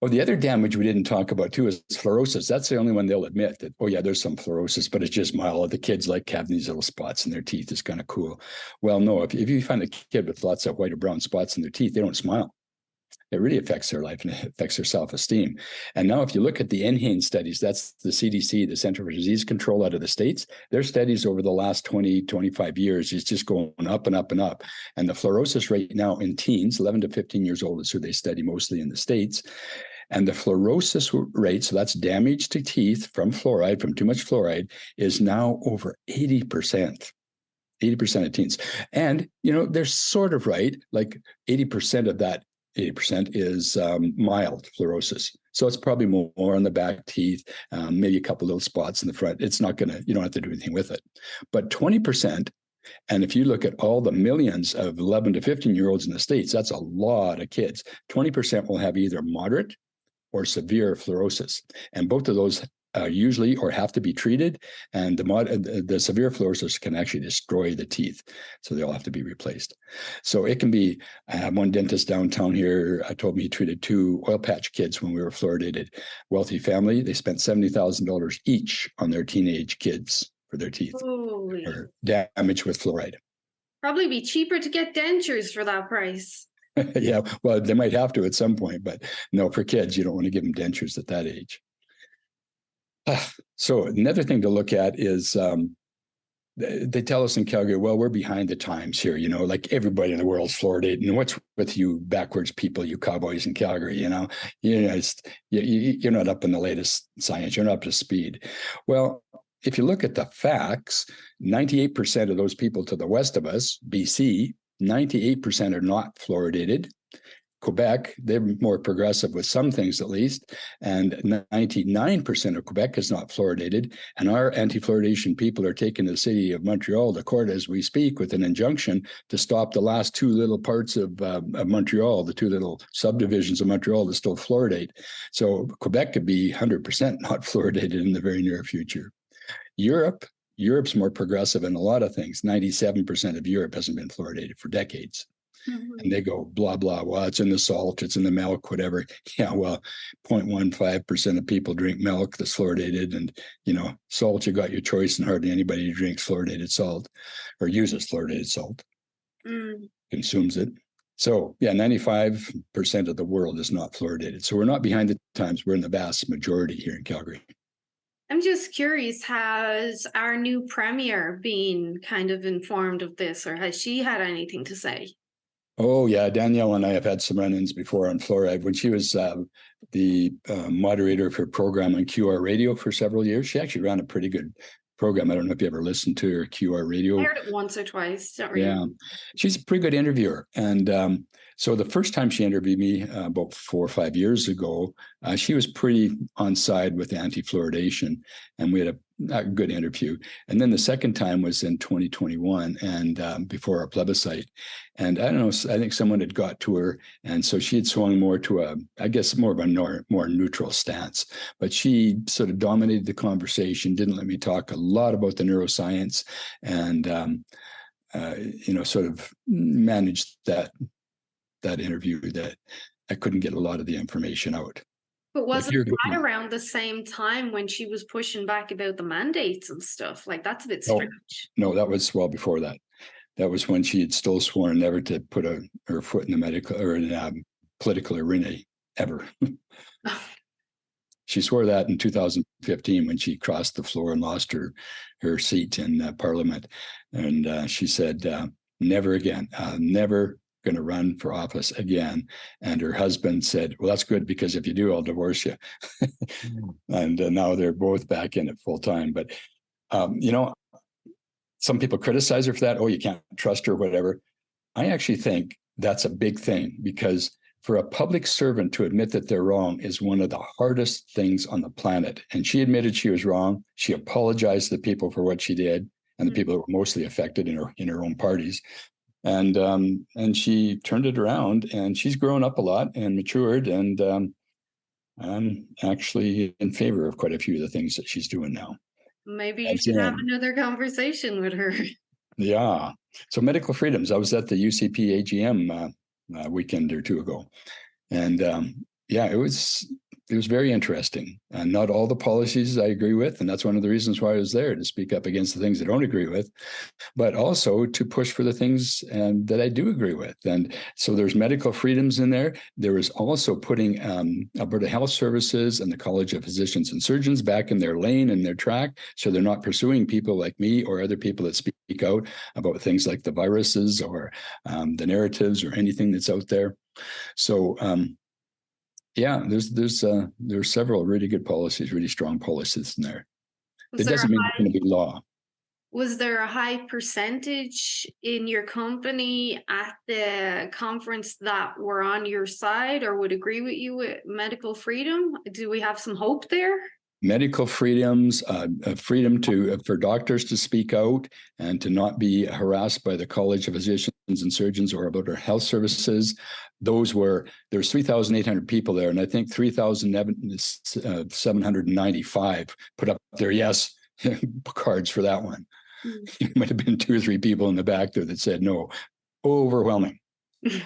Oh, the other damage we didn't talk about too is fluorosis. That's the only one they'll admit that, oh yeah, there's some fluorosis, but it's just mild. The kids like having these little spots in their teeth. It's kind of cool. Well, no, if you find a kid with lots of white or brown spots in their teeth, they don't smile. It really affects their life and it affects their self-esteem. And now if you look at the NHANES studies, that's the CDC, the Center for Disease Control out of the States, their studies over the last 20, 25 years is just going up and up and up. And the fluorosis rate now in teens, 11 to 15 years old is who they study mostly in the States. And the fluorosis rate, so that's damage to teeth from fluoride, from too much fluoride, is now over 80%. 80% of teens. And, they're sort of right, like 80% of that 80% is mild fluorosis. So it's probably more on the back teeth, maybe a couple little spots in the front. It's not you don't have to do anything with it. But 20%, and if you look at all the millions of 11 to 15-year-olds in the States, that's a lot of kids. 20% will have either moderate or severe fluorosis. And both of those usually or have to be treated. And the severe fluorosis can actually destroy the teeth. So they'll have to be replaced. So it can be, I have one dentist downtown here, told me he treated 2 oil patch kids when we were fluoridated. Wealthy family, they spent $70,000 each on their teenage kids for their teeth or damage with fluoride.
Probably be cheaper to get dentures for that price.
Yeah, well, they might have to at some point, but no, for kids, you don't want to give them dentures at that age. So another thing to look at is they tell us in Calgary, well, we're behind the times here, like everybody in the world's fluoridated. And what's with you backwards people, you cowboys in Calgary, you're not up in the latest science, you're not up to speed. Well, if you look at the facts, 98% of those people to the west of us, BC, 98% are not fluoridated. Quebec, they're more progressive with some things at least, and 99% of Quebec is not fluoridated. And our anti-fluoridation people are taking the city of Montreal to court as we speak with an injunction to stop the last 2 little parts of Montreal, the 2 little subdivisions of Montreal that still fluoridate. So Quebec could be 100% not fluoridated in the very near future. Europe's more progressive in a lot of things. 97% of Europe hasn't been fluoridated for decades. Mm-hmm. And they go, blah, blah, well, it's in the salt, it's in the milk, whatever. Yeah, well, 0.15% of people drink milk that's fluoridated. And, salt, you got your choice, and hardly anybody drinks fluoridated salt or uses fluoridated salt, consumes it. So, yeah, 95% of the world is not fluoridated. So we're not behind the times. We're in the vast majority here in Calgary.
I'm just curious, has our new premier been kind of informed of this, or has she had anything to say?
Oh, yeah. Danielle and I have had some run-ins before on fluoride. When she was the moderator of her program on QR radio for several years, she actually ran a pretty good program. I don't know if you ever listened to her QR radio.
I heard it once or twice. Don't really.
Yeah, she's a pretty good interviewer. And so the first time she interviewed me about 4 or 5 years ago, she was pretty on side with anti-fluoridation, and we had a good interview. And then the second time was in 2021, and before our plebiscite. And I don't know, I think someone had got to her, and so she had swung more to I guess, more of a more neutral stance. But she sort of dominated the conversation, didn't let me talk a lot about the neuroscience, and sort of managed that interview that I couldn't get a lot of the information out.
But wasn't that around the same time when she was pushing back about the mandates and stuff? Like, that's a bit strange.
No, that was well before that. That was when she had still sworn never to put her foot in the medical or in political arena ever. She swore that in 2015 when she crossed the floor and lost her seat in Parliament. And she said, never again, never going to run for office again. And her husband said, well, that's good, because if you do, I'll divorce you. And now they're both back in it full time. But, some people criticize her for that. Oh, you can't trust her, whatever. I actually think that's a big thing, because for a public servant to admit that they're wrong is one of the hardest things on the planet. And she admitted she was wrong. She apologized to the people for what she did, and the people that were mostly affected in her own parties. And she turned it around, and she's grown up a lot and matured. And I'm actually in favor of quite a few of the things that she's doing now.
Maybe you should have another conversation with her.
Yeah. So medical freedoms. I was at the UCP AGM a weekend or two ago, and it was very interesting. And not all the policies I agree with, and that's one of the reasons why I was there, to speak up against the things I don't agree with, but also to push for the things that I do agree with. And so there's medical freedoms in there. There was also putting Alberta Health Services and the College of Physicians and Surgeons back in their lane and their track, so they're not pursuing people like me or other people that speak out about things like the viruses or the narratives or anything that's out there. So there's several really good policies, really strong policies in there. It doesn't mean it's going to be law.
Was there a high percentage in your company at the conference that were on your side or would agree with you with medical freedom? Do we have some hope there?
Medical freedoms, freedom for doctors to speak out and to not be harassed by the College of Physicians and Surgeons or about our health services. There's 3,800 people there, and I think 3,795 put up their yes cards for that one. It might have been 2 or 3 people in the back there that said no. Overwhelming.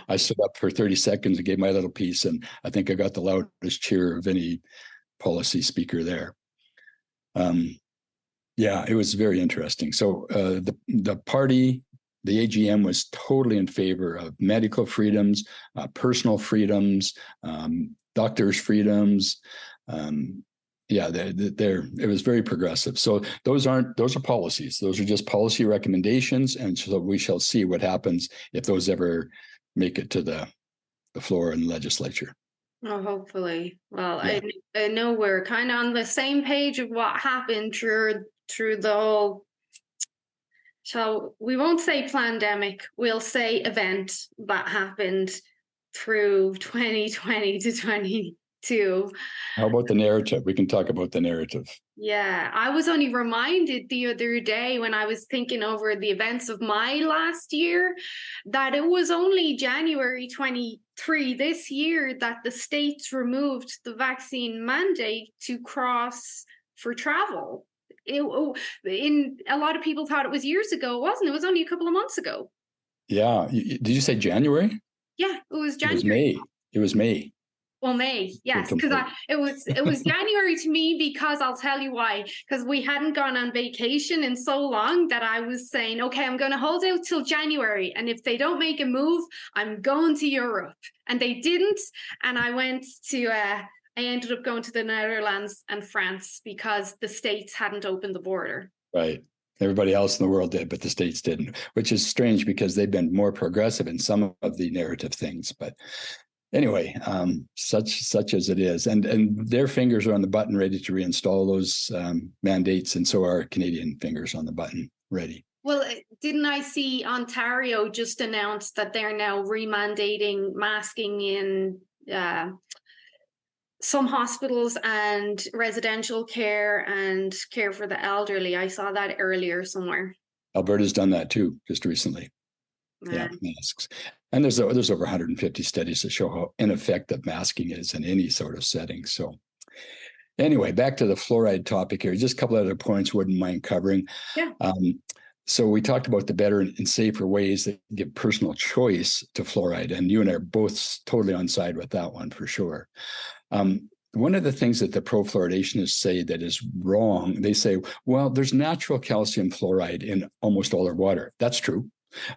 I stood up for 30 seconds and gave my little piece, and I think I got the loudest cheer of any policy speaker there. It was very interesting. So the party, the AGM, was totally in favor of medical freedoms, personal freedoms, doctors' freedoms. It was very progressive. So those are policies. Those are just policy recommendations, and so we shall see what happens if those ever make it to the floor in the legislature.
Oh, hopefully. Well, yeah. I know we're kind of on the same page of what happened through the whole, so we won't say pandemic, we'll say event that happened through 2020 to 2022.
How about the narrative? We can talk about the narrative.
Yeah, I was only reminded the other day when I was thinking over the events of my last year that it was only January 23 this year that the states removed the vaccine mandate to cross for travel. A lot of people thought it was years ago, wasn't it? It was only a couple of months ago.
Yeah. Did you say January?
Yeah, it was January.
It was May.
Well, May, yes, because it was January to me, because I'll tell you why. Because we hadn't gone on vacation in so long that I was saying, okay, I'm going to hold out till January, and if they don't make a move, I'm going to Europe. And they didn't, and I went to I ended up going to the Netherlands and France because the States hadn't opened the border.
Right. Everybody else in the world did, but the States didn't, which is strange because they've been more progressive in some of the narrative things. But anyway, such as it is, and their fingers are on the button, ready to reinstall those mandates, and so are Canadian fingers on the button, ready.
Well, didn't I see Ontario just announced that they're now remandating masking in some hospitals and residential care and care for the elderly? I saw that earlier somewhere.
Alberta's done that too, just recently. Yeah, masks. And there's over 150 studies that show how ineffective masking is in any sort of setting. So anyway, back to the fluoride topic here. Just a couple other points wouldn't mind covering.
Yeah.
So we talked about the better and safer ways that give personal choice to fluoride, and you and I are both totally on side with that one for sure. One of the things that the pro-fluoridationists say that is wrong, they say, well, there's natural calcium fluoride in almost all our water. That's true.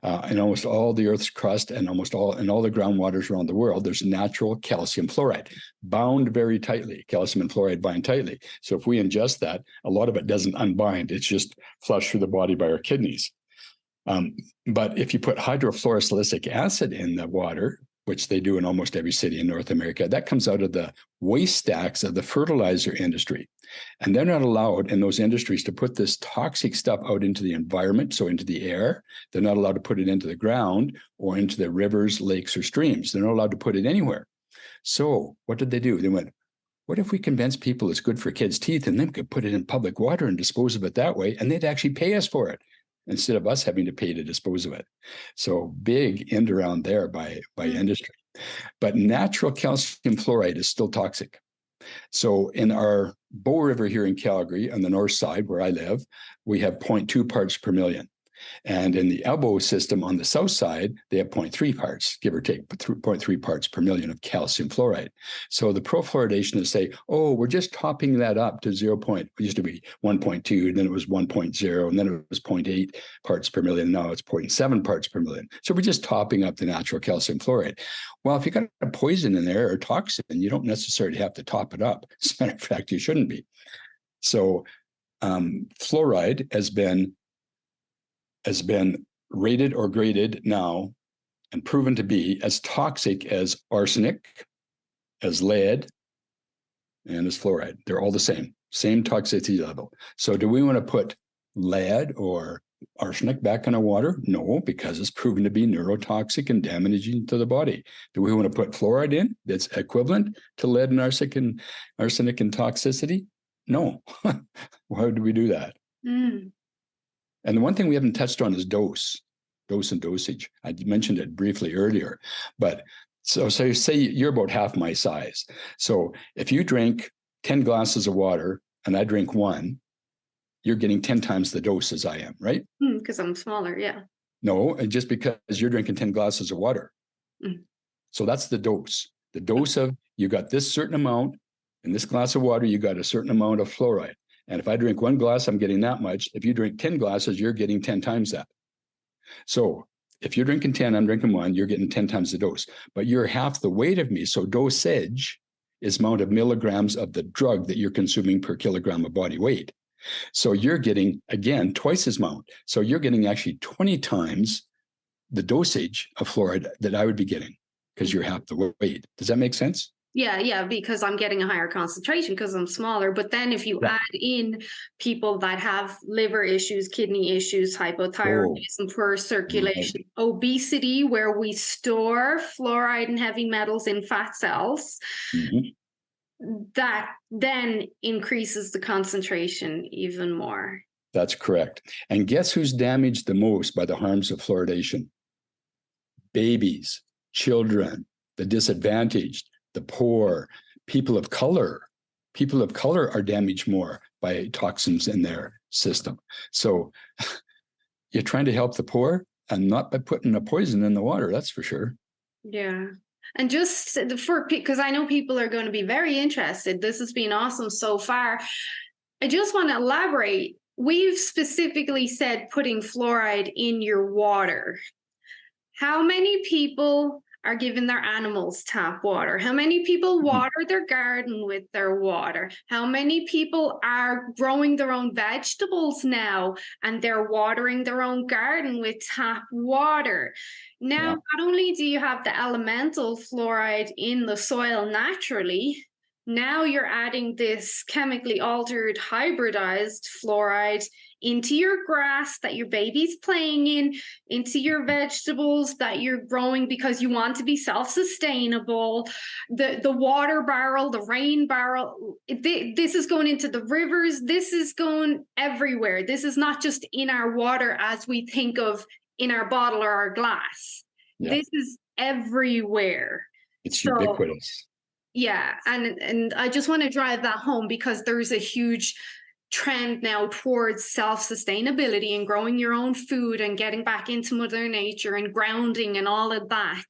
In almost all the Earth's crust and almost all in all the groundwaters around the world, there's natural calcium fluoride bound very tightly. Calcium and fluoride bind tightly. So if we ingest that, a lot of it doesn't unbind. It's just flushed through the body by our kidneys. But if you put hydrofluorosilicic acid in the water, which they do in almost every city in North America, that comes out of the waste stacks of the fertilizer industry. And they're not allowed in those industries to put this toxic stuff out into the environment, so into the air. They're not allowed to put it into the ground or into the rivers, lakes, or streams. They're not allowed to put it anywhere. So what did they do? They went, what if we convince people it's good for kids' teeth and then could put it in public water and dispose of it that way, and they'd actually pay us for it instead of us having to pay to dispose of it. So big end around there by industry. But natural calcium fluoride is still toxic. So in our Bow River here in Calgary, on the north side where I live, we have 0.2 parts per million. And in the Elbow system on the south side, they have 0.3 parts, give or take, 0.3 parts per million of calcium fluoride. So the pro-fluoridationists say, oh, we're just topping that up to 0. It used to be 1.2, and then it was 1.0, and then it was 0.8 parts per million. Now it's 0.7 parts per million. So we're just topping up the natural calcium fluoride. Well, if you got a poison in there or toxin, you don't necessarily have to top it up. As a matter of fact, you shouldn't be. So fluoride has been rated or graded now and proven to be as toxic as arsenic, as lead, and as fluoride. They're all the same toxicity level. So do we want to put lead or arsenic back in our water? No, because it's proven to be neurotoxic and damaging to the body. Do we want to put fluoride in that's equivalent to lead and arsenic and toxicity? No. Why would we do that? And the one thing we haven't touched on is dose and dosage. I mentioned it briefly earlier, but so say you're about half my size. So if you drink 10 glasses of water and I drink one, you're getting 10 times the dose as I am, right?
Because I'm smaller, yeah.
No, and just because you're drinking 10 glasses of water. So that's the dose. The dose of, you got this certain amount, in this glass of water, you got a certain amount of fluoride. And if I drink one glass, I'm getting that much. If you drink 10 glasses, you're getting 10 times that. So if you're drinking 10, I'm drinking one, you're getting 10 times the dose. But you're half the weight of me. So dosage is amount of milligrams of the drug that you're consuming per kilogram of body weight. So you're getting, again, twice as amount. So you're getting actually 20 times the dosage of fluoride that I would be getting because you're half the weight. Does that make sense?
Yeah, because I'm getting a higher concentration because I'm smaller. But then if you add in people that have liver issues, kidney issues, hypothyroidism, poor circulation, obesity, where we store fluoride and heavy metals in fat cells, that then increases the concentration even more.
That's correct. And guess who's damaged the most by the harms of fluoridation? Babies, children, the disadvantaged, the poor, people of color. People of color are damaged more by toxins in their system. So you're trying to help the poor and not by putting a poison in the water, that's for sure.
Yeah. And just because I know people are going to be very interested, this has been awesome so far. I just want to elaborate. We've specifically said putting fluoride in your water. How many people are giving their animals tap water? How many people water their garden with their water? How many people are growing their own vegetables now and they're watering their own garden with tap water? Now, not only do you have the elemental fluoride in the soil naturally, now you're adding this chemically altered, hybridized fluoride into your grass that your baby's playing in, into your vegetables that you're growing because you want to be self-sustainable. The water barrel, the rain barrel, this is going into the rivers. This is going everywhere. This is not just in our water as we think of in our bottle or our glass. This is everywhere.
It's ubiquitous.
Yeah, and I just want to drive that home because there's a huge trend now towards self-sustainability and growing your own food and getting back into Mother Nature and grounding and all of that.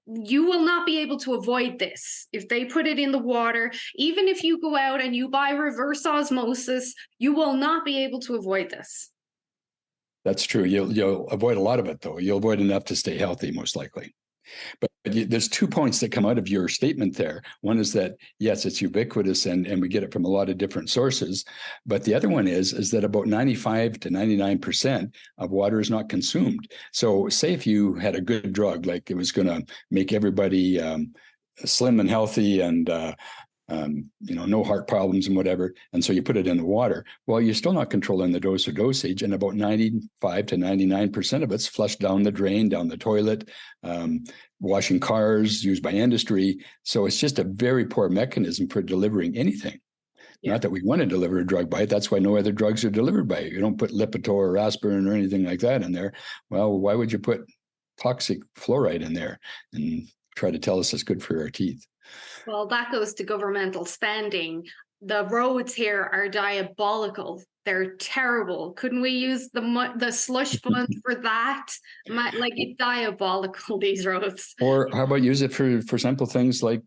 You will not be able to avoid this. If they put it in the water, even if you go out and you buy reverse osmosis, you will not be able to avoid this.
That's true. You'll avoid a lot of it, though. You'll avoid enough to stay healthy, most likely. But there's 2 points that come out of your statement there. One is that, yes, it's ubiquitous and we get it from a lot of different sources. But the other one is that about 95 to 99% of water is not consumed. So say if you had a good drug, like it was going to make everybody slim and healthy and no heart problems and whatever. And so you put it in the water. Well, you're still not controlling the dose or dosage. And about 95 to 99% of it's flushed down the drain, down the toilet, washing cars, used by industry. So it's just a very poor mechanism for delivering anything. Not that we want to deliver a drug by it. That's why no other drugs are delivered by it. You don't put Lipitor or aspirin or anything like that in there. Well, why would you put toxic fluoride in there and try to tell us it's good for our teeth?
Well, that goes to governmental spending. The roads here are diabolical. They're terrible. Couldn't we use the slush fund for that? Like, it's diabolical, these roads.
Or how about use it for simple things like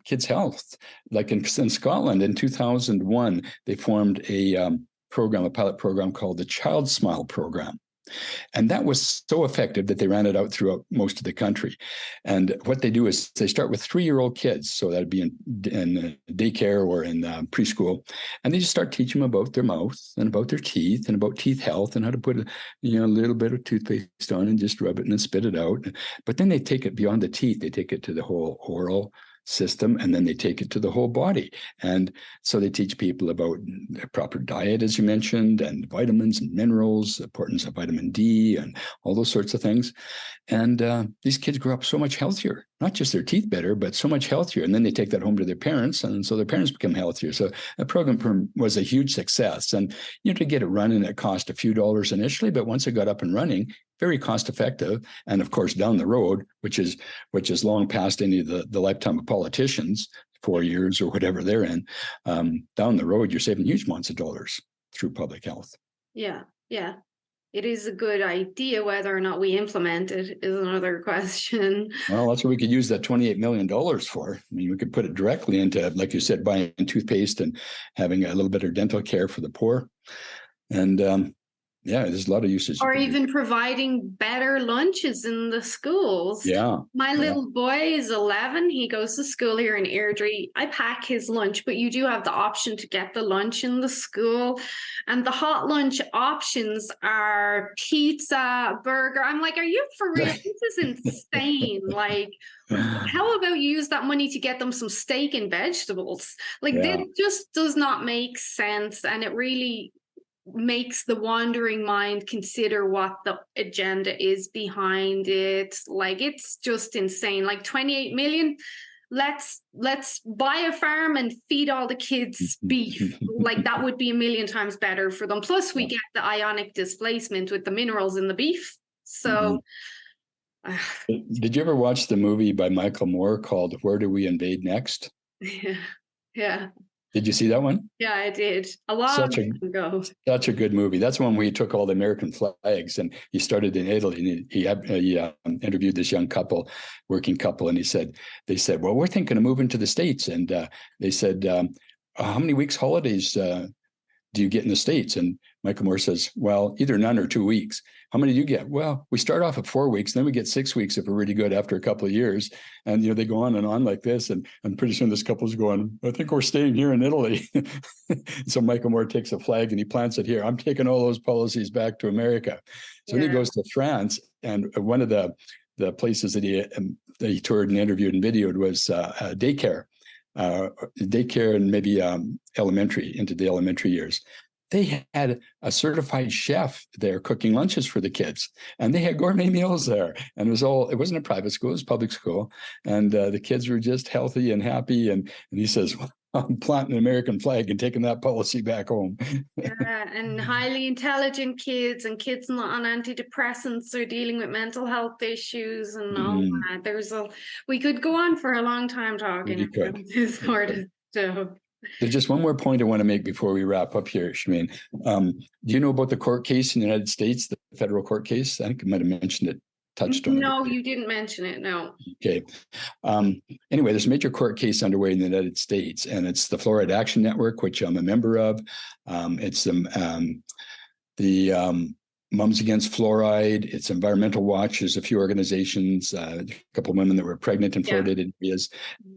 kids' health? Like in Scotland in 2001, they formed a pilot program called the Child Smile Program. And that was so effective that they ran it out throughout most of the country. And what they do is they start with 3-year-old kids. So that'd be in daycare or in preschool. And they just start teaching them about their mouth and about their teeth and about teeth health and how to put a little bit of toothpaste on and just rub it and then spit it out. But then they take it beyond the teeth. They take it to the whole oral system, and then they take it to the whole body. And so they teach people about a proper diet, as you mentioned, and vitamins and minerals, the importance of vitamin D and all those sorts of things. And these kids grow up so much healthier, not just their teeth better, but so much healthier. And then they take that home to their parents, and so their parents become healthier. So the program was a huge success. And to get it running, it cost a few dollars initially, but once it got up and running, very cost effective. And of course, down the road, which is long past any of the lifetime of politicians, 4 years or whatever they're in, down the road, you're saving huge amounts of dollars through public health.
Yeah. It is a good idea. Whether or not we implement it is another question.
Well, that's what we could use that $28 million for. I mean, we could put it directly into, like you said, buying toothpaste and having a little bit of dental care for the poor. And there's a lot of uses.
Or even providing better lunches in the schools.
Yeah.
My little boy is 11. He goes to school here in Airdrie. I pack his lunch, but you do have the option to get the lunch in the school. And the hot lunch options are pizza, burger. I'm like, are you for real? This is insane. Like, how about you use that money to get them some steak and vegetables? Like, this just does not make sense. And it really makes the wandering mind consider what the agenda is behind it. Like, it's just insane. Like, 28 million, let's buy a farm and feed all the kids beef. Like, that would be 1,000,000 times better for them. Plus we get the ionic displacement with the minerals in the beef. So
did you ever watch the movie by Michael Moore called Where Do We Invade Next?
Yeah.
Did you see that one?
Yeah, I did. A long time ago.
Such a good movie. That's one where he took all the American flags and he started in Italy. And he interviewed this young couple, working couple, and they said, well, we're thinking of moving to the States. And they said, how many weeks holidays do you get in the States? And Michael Moore says, well, either none or 2 weeks. How many do you get? Well, we start off at 4 weeks, then we get 6 weeks if we're really good after a couple of years. And, they go on and on like this. And pretty soon this couple's going, I think we're staying here in Italy. So Michael Moore takes a flag and he plants it here. I'm taking all those policies back to America. So then he goes to France. And one of the places that he toured and interviewed and videoed was daycare and maybe elementary, into the elementary years. They had a certified chef there cooking lunches for the kids, and they had gourmet meals there. And it wasn't a private school, it was public school. And the kids were just healthy and happy. And he says, well, I'm planting an American flag and taking that policy back home.
Yeah, and highly intelligent kids and kids not on antidepressants or dealing with mental health issues. And we could go on for a long time talking about this sort of stuff.
There's just one more point I want to make before we wrap up here, Shameen. Do you know about the court case in the United States, the federal court case? I think I might have mentioned it, touched on it.
No, you didn't mention it, no.
Okay. Anyway, there's a major court case underway in the United States, and it's the Fluoride Action Network, which I'm a member of. It's the Moms Against Fluoride. It's Environmental Watch. There's a few organizations, a couple of women that were pregnant in fluoridated areas,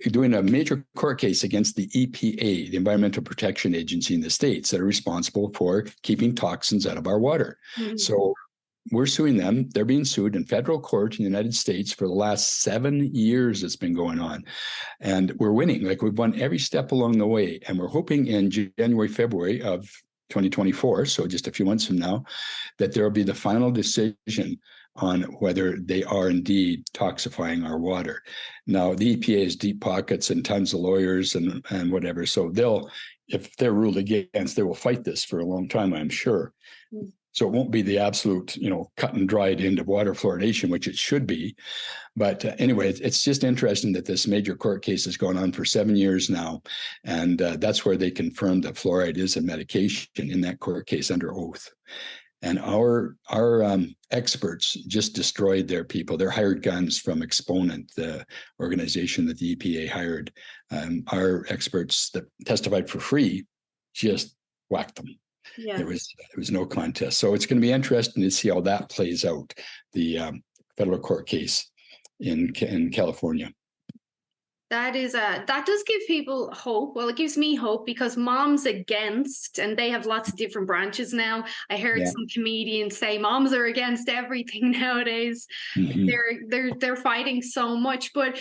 doing a major court case against the EPA, the Environmental Protection Agency in the States, that are responsible for keeping toxins out of our water. Mm-hmm. So we're suing them. They're being sued in federal court in the United States for the last 7 years. It's been going on. And we're winning. Like, we've won every step along the way. And we're hoping in January, February of 2024, so just a few months from now, that there will be the final decision on whether they are indeed toxifying our water. Now, the EPA has deep pockets and tons of lawyers and whatever. So if they're ruled against, they will fight this for a long time, I'm sure. So it won't be the absolute, cut and dried end of water fluoridation, which it should be. But anyway, it's just interesting that this major court case has gone on for 7 years now. And that's where they confirmed that fluoride is a medication in that court case under oath. And our experts just destroyed their people. They're hired guns from Exponent, the organization that the EPA hired. Our experts that testified for free just whacked them. Yeah. There was no contest. So it's going to be interesting to see how that plays out, the federal court case in California.
That does give people hope. Well, it gives me hope because Moms Against, and they have lots of different branches now. I heard some comedians say moms are against everything nowadays. Mm-hmm. They're fighting so much, but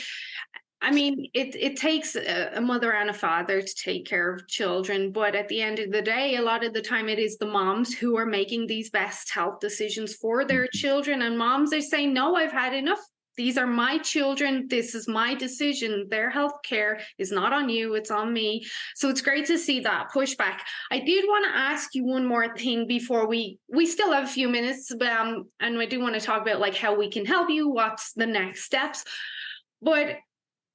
I mean, it takes a mother and a father to take care of children. But at the end of the day, a lot of the time it is the moms who are making these best health decisions for their children. And moms are saying, no, I've had enough. These are my children. This is my decision. Their health care is not on you. It's on me. So it's great to see that pushback. I did want to ask you one more thing before we still have a few minutes, and I do want to talk about like how we can help you. What's the next steps? But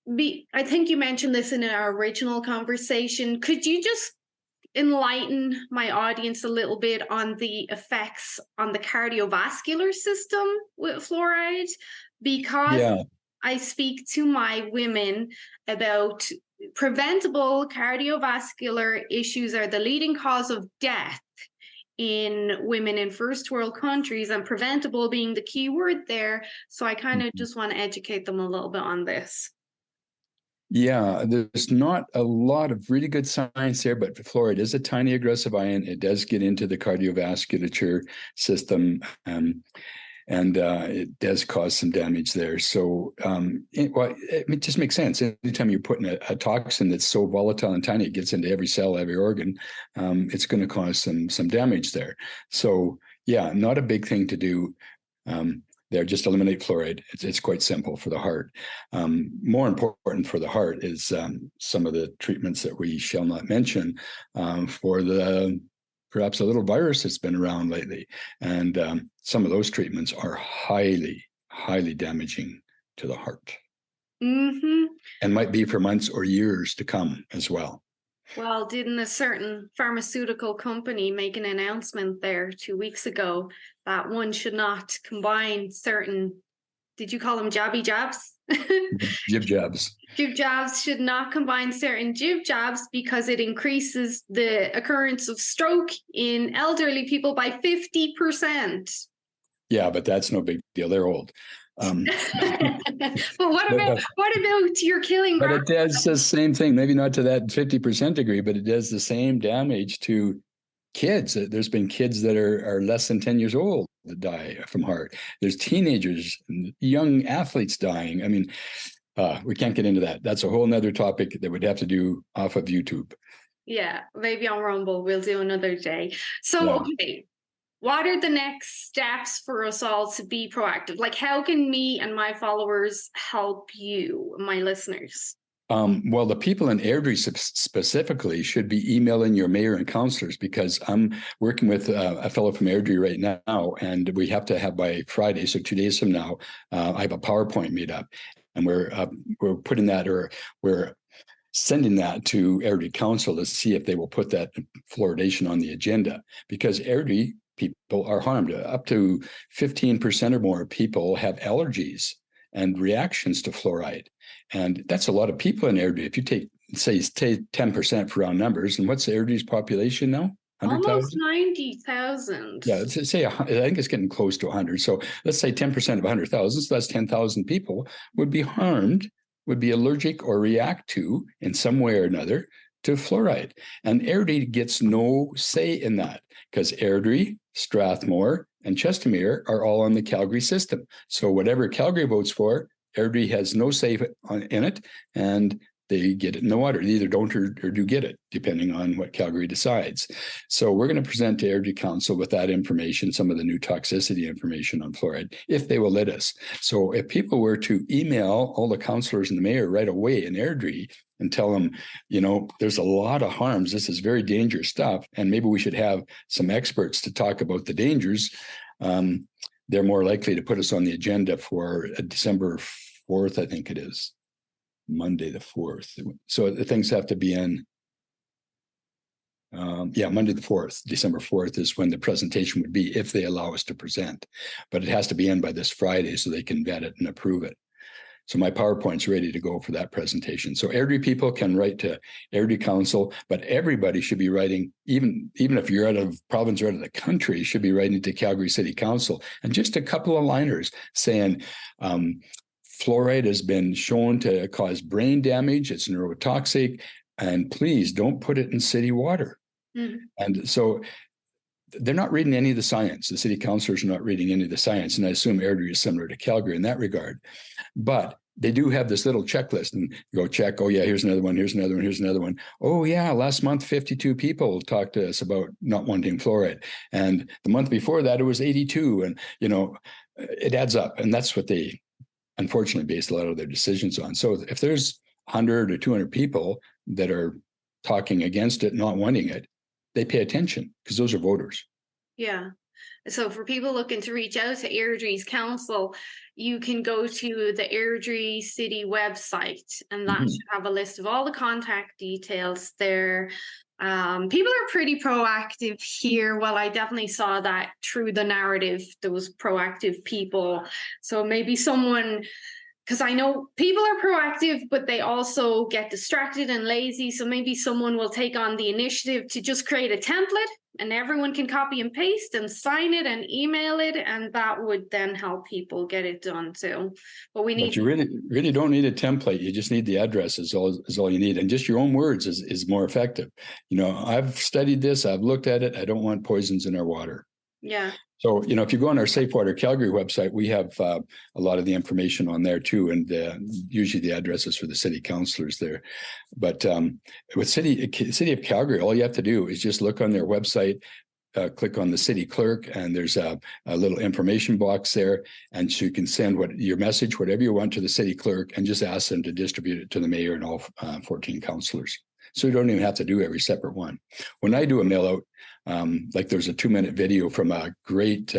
I think you mentioned this in our original conversation. Could you just enlighten my audience a little bit on the effects on the cardiovascular system with fluoride? Because I speak to my women about preventable cardiovascular issues are the leading cause of death in women in first world countries, and preventable being the key word there. So I kind of just want to educate them a little bit on this.
Yeah, there's not a lot of really good science there, but fluoride is a tiny aggressive ion. It does get into the cardiovascular system, and it does cause some damage there. So it just makes sense. Anytime you're putting a toxin that's so volatile and tiny, it gets into every cell, every organ, it's going to cause some damage there. So yeah, not a big thing to do. There, just eliminate fluoride. It's quite simple for the heart. More important for the heart is some of the treatments that we shall not mention for the perhaps a little virus that's been around lately. And some of those treatments are highly, highly damaging to the heart. Mm-hmm. And might be for months or years to come as well.
Well, didn't a certain pharmaceutical company make an announcement there 2 weeks ago that one should not combine certain did you call them jabby jabs?
Jib jabs.
Jib jabs should not combine certain jib jabs because it increases the occurrence of stroke in elderly people by 50%.
Yeah, but that's no big deal. They're old.
But what about you're killing?
But it does the same thing. Maybe not to that 50% degree, but it does the same damage to kids. There's been kids that are less than 10 years old that die from heart. There's teenagers, young athletes dying. I mean, we can't get into that. That's a whole nother topic that we'd have to do off of YouTube.
Yeah, maybe on Rumble. We'll do another day. So, okay. What are the next steps for us all to be proactive? Like, how can me and my followers help you, my listeners?
Well, the people in Airdrie specifically should be emailing your mayor and councillors, because I'm working with a fellow from Airdrie right now, and we have to have by Friday, so 2 days from now, I have a PowerPoint made up, and we're putting that, or we're sending that to Airdrie Council to see if they will put that fluoridation on the agenda, because Airdrie people are harmed. Up to 15% or more people have allergies and reactions to fluoride. And that's a lot of people in Airdrie. If you take 10% for round numbers, and what's Airdrie's population now? 100,000?
Almost 90,000.
Yeah, let's say, I think it's getting close to 100. So let's say 10% of 100,000, so that's 10,000 people would be harmed, would be allergic or react to, in some way or another, to fluoride. And Airdrie gets no say in that, because Airdrie, Strathmore, and Chestermere are all on the Calgary system. So whatever Calgary votes for, Airdrie has no say in it, and they get it in the water. They either don't or do get it, depending on what Calgary decides. So we're going to present to Airdrie Council with that information, some of the new toxicity information on fluoride, if they will let us. So if people were to email all the councillors and the mayor right away in Airdrie and tell them, there's a lot of harms, this is very dangerous stuff, and maybe we should have some experts to talk about the dangers, they're more likely to put us on the agenda for December 4th, I think it is. Monday the 4th. So the things have to be in, Monday the 4th, December 4th is when the presentation would be, if they allow us to present. But it has to be in by this Friday so they can vet it and approve it. So my PowerPoint's ready to go for that presentation. So Airdrie people can write to Airdrie Council, but everybody should be writing, even if you're out of province or out of the country, should be writing to Calgary City Council. And just a couple of liners saying, fluoride has been shown to cause brain damage, it's neurotoxic, and please don't put it in city water. Mm-hmm. And so they're not reading any of the science. The city councillors are not reading any of the science. And I assume Airdrie is similar to Calgary in that regard. But they do have this little checklist, and you go check, oh yeah, here's another one, here's another one, here's another one. Oh yeah, last month, 52 people talked to us about not wanting fluoride. And the month before that, it was 82. And, it adds up. And that's what they unfortunately base a lot of their decisions on. So if there's 100 or 200 people that are talking against it, not wanting it, they pay attention, because those are voters.
Yeah. So for people looking to reach out to Airdrie's council, you can go to the Airdrie City website, and that should have a list of all the contact details there. People are pretty proactive here. Well, I definitely saw that through the narrative, those proactive people. So maybe someone, because I know people are proactive, but they also get distracted and lazy. So maybe someone will take on the initiative to just create a template, and everyone can copy and paste and sign it and email it. And that would then help people get it done too. But
you really don't need a template. You just need the address is all you need. And just your own words is more effective. I've studied this. I've looked at it. I don't want poisons in our water.
Yeah.
So, if you go on our Safe Water Calgary website, we have a lot of the information on there too, and usually the addresses for the city councillors there. But with City of Calgary, all you have to do is just look on their website, click on the city clerk, and there's a little information box there, and so you can send your message, whatever you want, to the city clerk, and just ask them to distribute it to the mayor and all 14 councillors. So you don't even have to do every separate one. When I do a mail out, like there's a 2-minute video from a great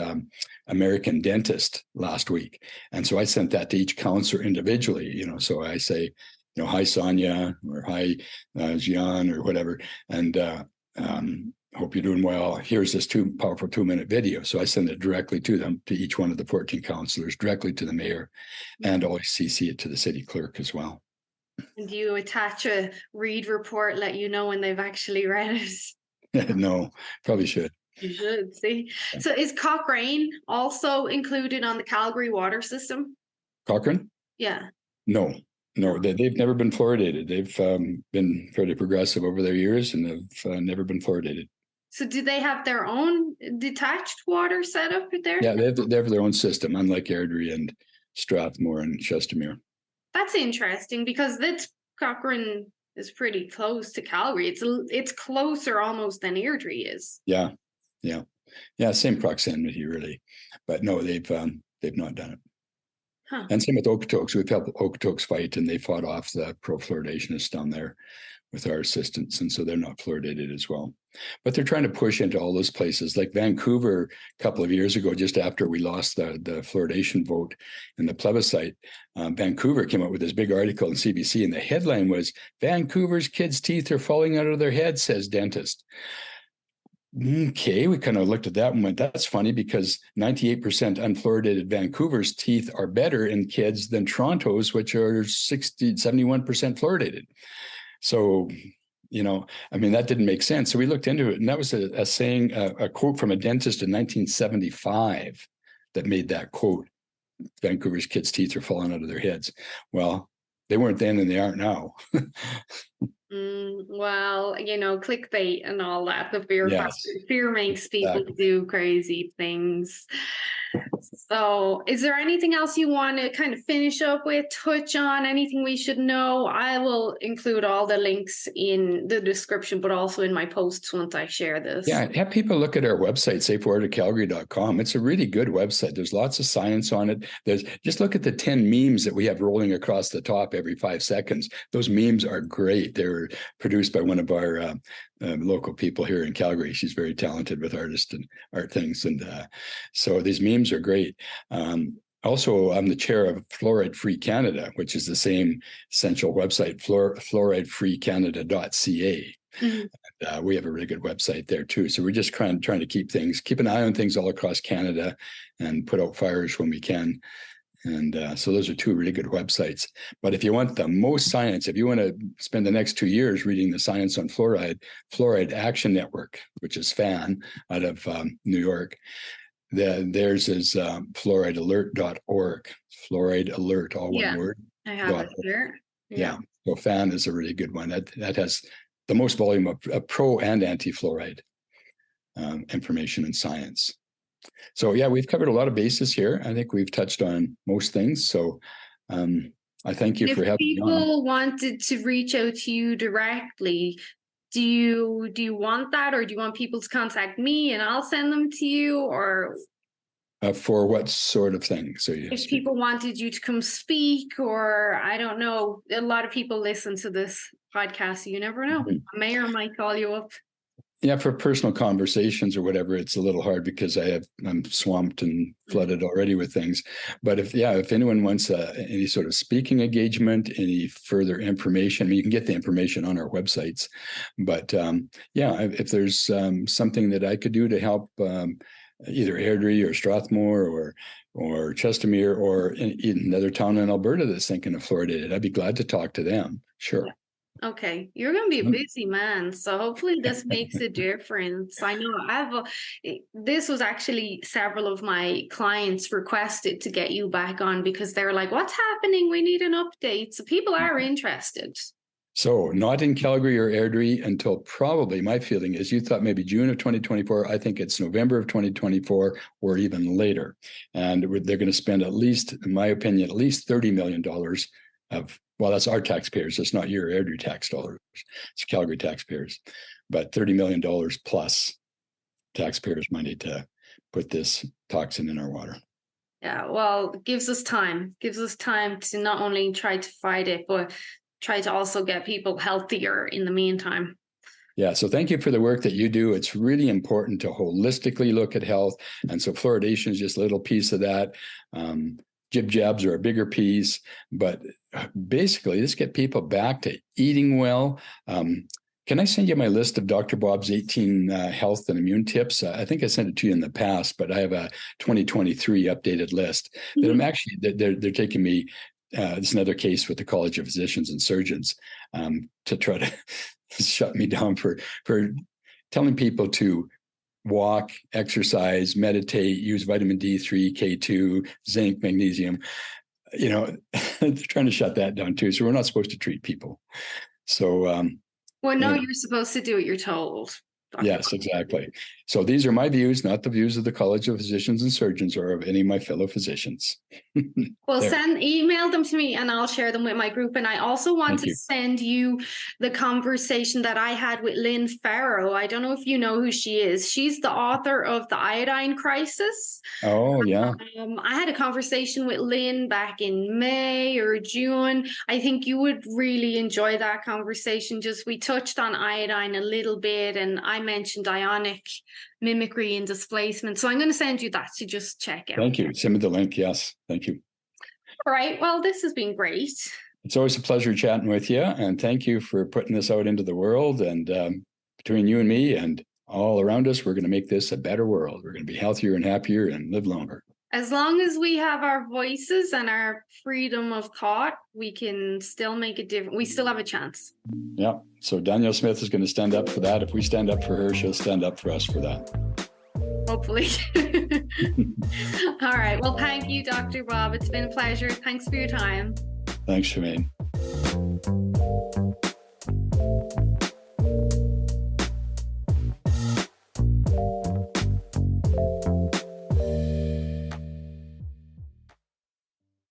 American dentist last week. And so I sent that to each counselor individually, so I say, hi, Sonia, or hi, Gian, or whatever. And hope you're doing well. Here's this powerful 2-minute video. So I send it directly to them, to each one of the 14 councillors, directly to the mayor, and always CC it to the city clerk as well.
And do you attach a read report, let you know when they've actually read it?
No, probably should.
You should see. So is Cochrane also included on the Calgary water system?
Cochrane?
Yeah.
No, they've never been fluoridated. They've been fairly progressive over their years and have never been fluoridated.
So do they have their own detached water setup there?
Yeah, they have their own system, unlike Airdrie and Strathmore and Chestermere.
That's interesting because Cochrane is pretty close to Calgary. It's closer almost than Airdrie is.
Yeah. Same proximity really, but no, they've not done it.
Huh.
And same with Okotoks. We've helped Okotoks fight, and they fought off the pro-fluoridationists down there with our assistance, and so they're not fluoridated as well. But they're trying to push into all those places, like Vancouver a couple of years ago, just after we lost the fluoridation vote in the plebiscite. Vancouver came out with this big article in CBC, and the headline was, "Vancouver's kids' teeth are falling out of their heads, says dentist." Okay, we kind of looked at that and went, that's funny, because 98% unfluoridated Vancouver's teeth are better in kids than Toronto's, which are 71% fluoridated. So, that didn't make sense. So we looked into it, and that was a quote from a dentist in 1975 that made that quote, "Vancouver's kids' teeth are falling out of their heads." Well, they weren't then and they aren't now.
Well, clickbait and all that. The fear
Yes,
fear makes people do crazy things. So is there anything else you want to kind of finish up with, touch on, anything we should know? I will include all the links in the description, but also in my posts once I share this.
Yeah, have people look at our website, safewatertocalgary.com. It's a really good website. There's lots of science on it. Just look at the 10 memes that we have rolling across the top every 5 seconds. Those memes are great. They're produced by one of our local people here in Calgary. She's very talented with artists and art things. And so these memes are great. Also, I'm the chair of Fluoride Free Canada, which is the same essential website, fluoridefreecanada.ca. Mm-hmm. We have a really good website there too. So we're just trying to keep an eye on things all across Canada and put out fires when we can. And so those are 2 really good websites. But if you want the most science, if you want to spend the next 2 years reading the science on fluoride, Fluoride Action Network, which is FAN out of New York, theirs is fluoridealert.org. Fluoride Alert, all one word.
I have it here.
Yeah. So FAN is a really good one. That has the most volume of pro and anti-fluoride information and science. So yeah, we've covered a lot of bases here. I think we've touched on most things. So I thank you for having me on. If
people wanted to reach out to you directly, do you want that, or do you want people to contact me and I'll send them to you, or
for what sort of thing? So
if people wanted you to come speak, or I don't know, a lot of people listen to this podcast, so you never know. Mm-hmm. A mayor might call you up.
Yeah, for personal conversations or whatever, it's a little hard because I'm swamped and flooded already with things. But if anyone wants any sort of speaking engagement, any further information, you can get the information on our websites. But if there's something that I could do to help either Airdrie or Strathmore or Chestermere or another town in Alberta that's thinking of fluoridated, I'd be glad to talk to them. Sure.
Okay, you're going to be a busy man, so hopefully this makes a difference. I know this was actually several of my clients requested to get you back on because they're like, what's happening? We need an update. So people are interested.
So not in Calgary or Airdrie until probably, my feeling is you thought maybe June of 2024. I think it's November of 2024 or even later. And they're going to spend at least, in my opinion, at least $30 million that's our taxpayers. It's not your Airdrie tax dollars. It's Calgary taxpayers. But $30 million plus taxpayers' money to put this toxin in our water.
Yeah, well, it gives us time to not only try to fight it, but try to also get people healthier in the meantime.
Yeah, so thank you for the work that you do. It's really important to holistically look at health. And so fluoridation is just a little piece of that. Jib jabs are a bigger piece, but basically let's get people back to eating well, Can I send you my list of Dr. Bob's 18 health and immune tips? I think I sent it to you in the past, but I have a 2023 updated list that I'm actually, they're taking me, it's another case with the College of Physicians and Surgeons to try to shut me down for telling people to walk, exercise, meditate, use vitamin D3, K2, zinc, magnesium. They're trying to shut that down too. So we're not supposed to treat people. So,
well, no, you're supposed to do what you're told.
Yes, exactly. So these are my views, not the views of the College of Physicians and Surgeons or of any of my fellow physicians.
Well, email them to me and I'll share them with my group. And I also want to send you the conversation that I had with Lynn Farrow. I don't know if you know who she is. She's the author of The Iodine Crisis.
Oh, yeah.
I had a conversation with Lynn back in May or June. I think you would really enjoy that conversation. We touched on iodine a little bit, and I mentioned ionic mimicry and displacement. So I'm going to send you that to just check out.
Thank you. Send me the link. Yes. Thank you.
All right. Well, this has been great.
It's always a pleasure chatting with you. And thank you for putting this out into the world. And between you and me and all around us, we're going to make this a better world. We're going to be healthier and happier and live longer.
As long as we have our voices and our freedom of thought, we can still make a difference. We still have a chance.
Yeah. So Danielle Smith is going to stand up for that. If we stand up for her, she'll stand up for us for that.
Hopefully. All right. Well, thank you, Dr. Bob. It's been a pleasure. Thanks for your time.
Thanks, Shemaine.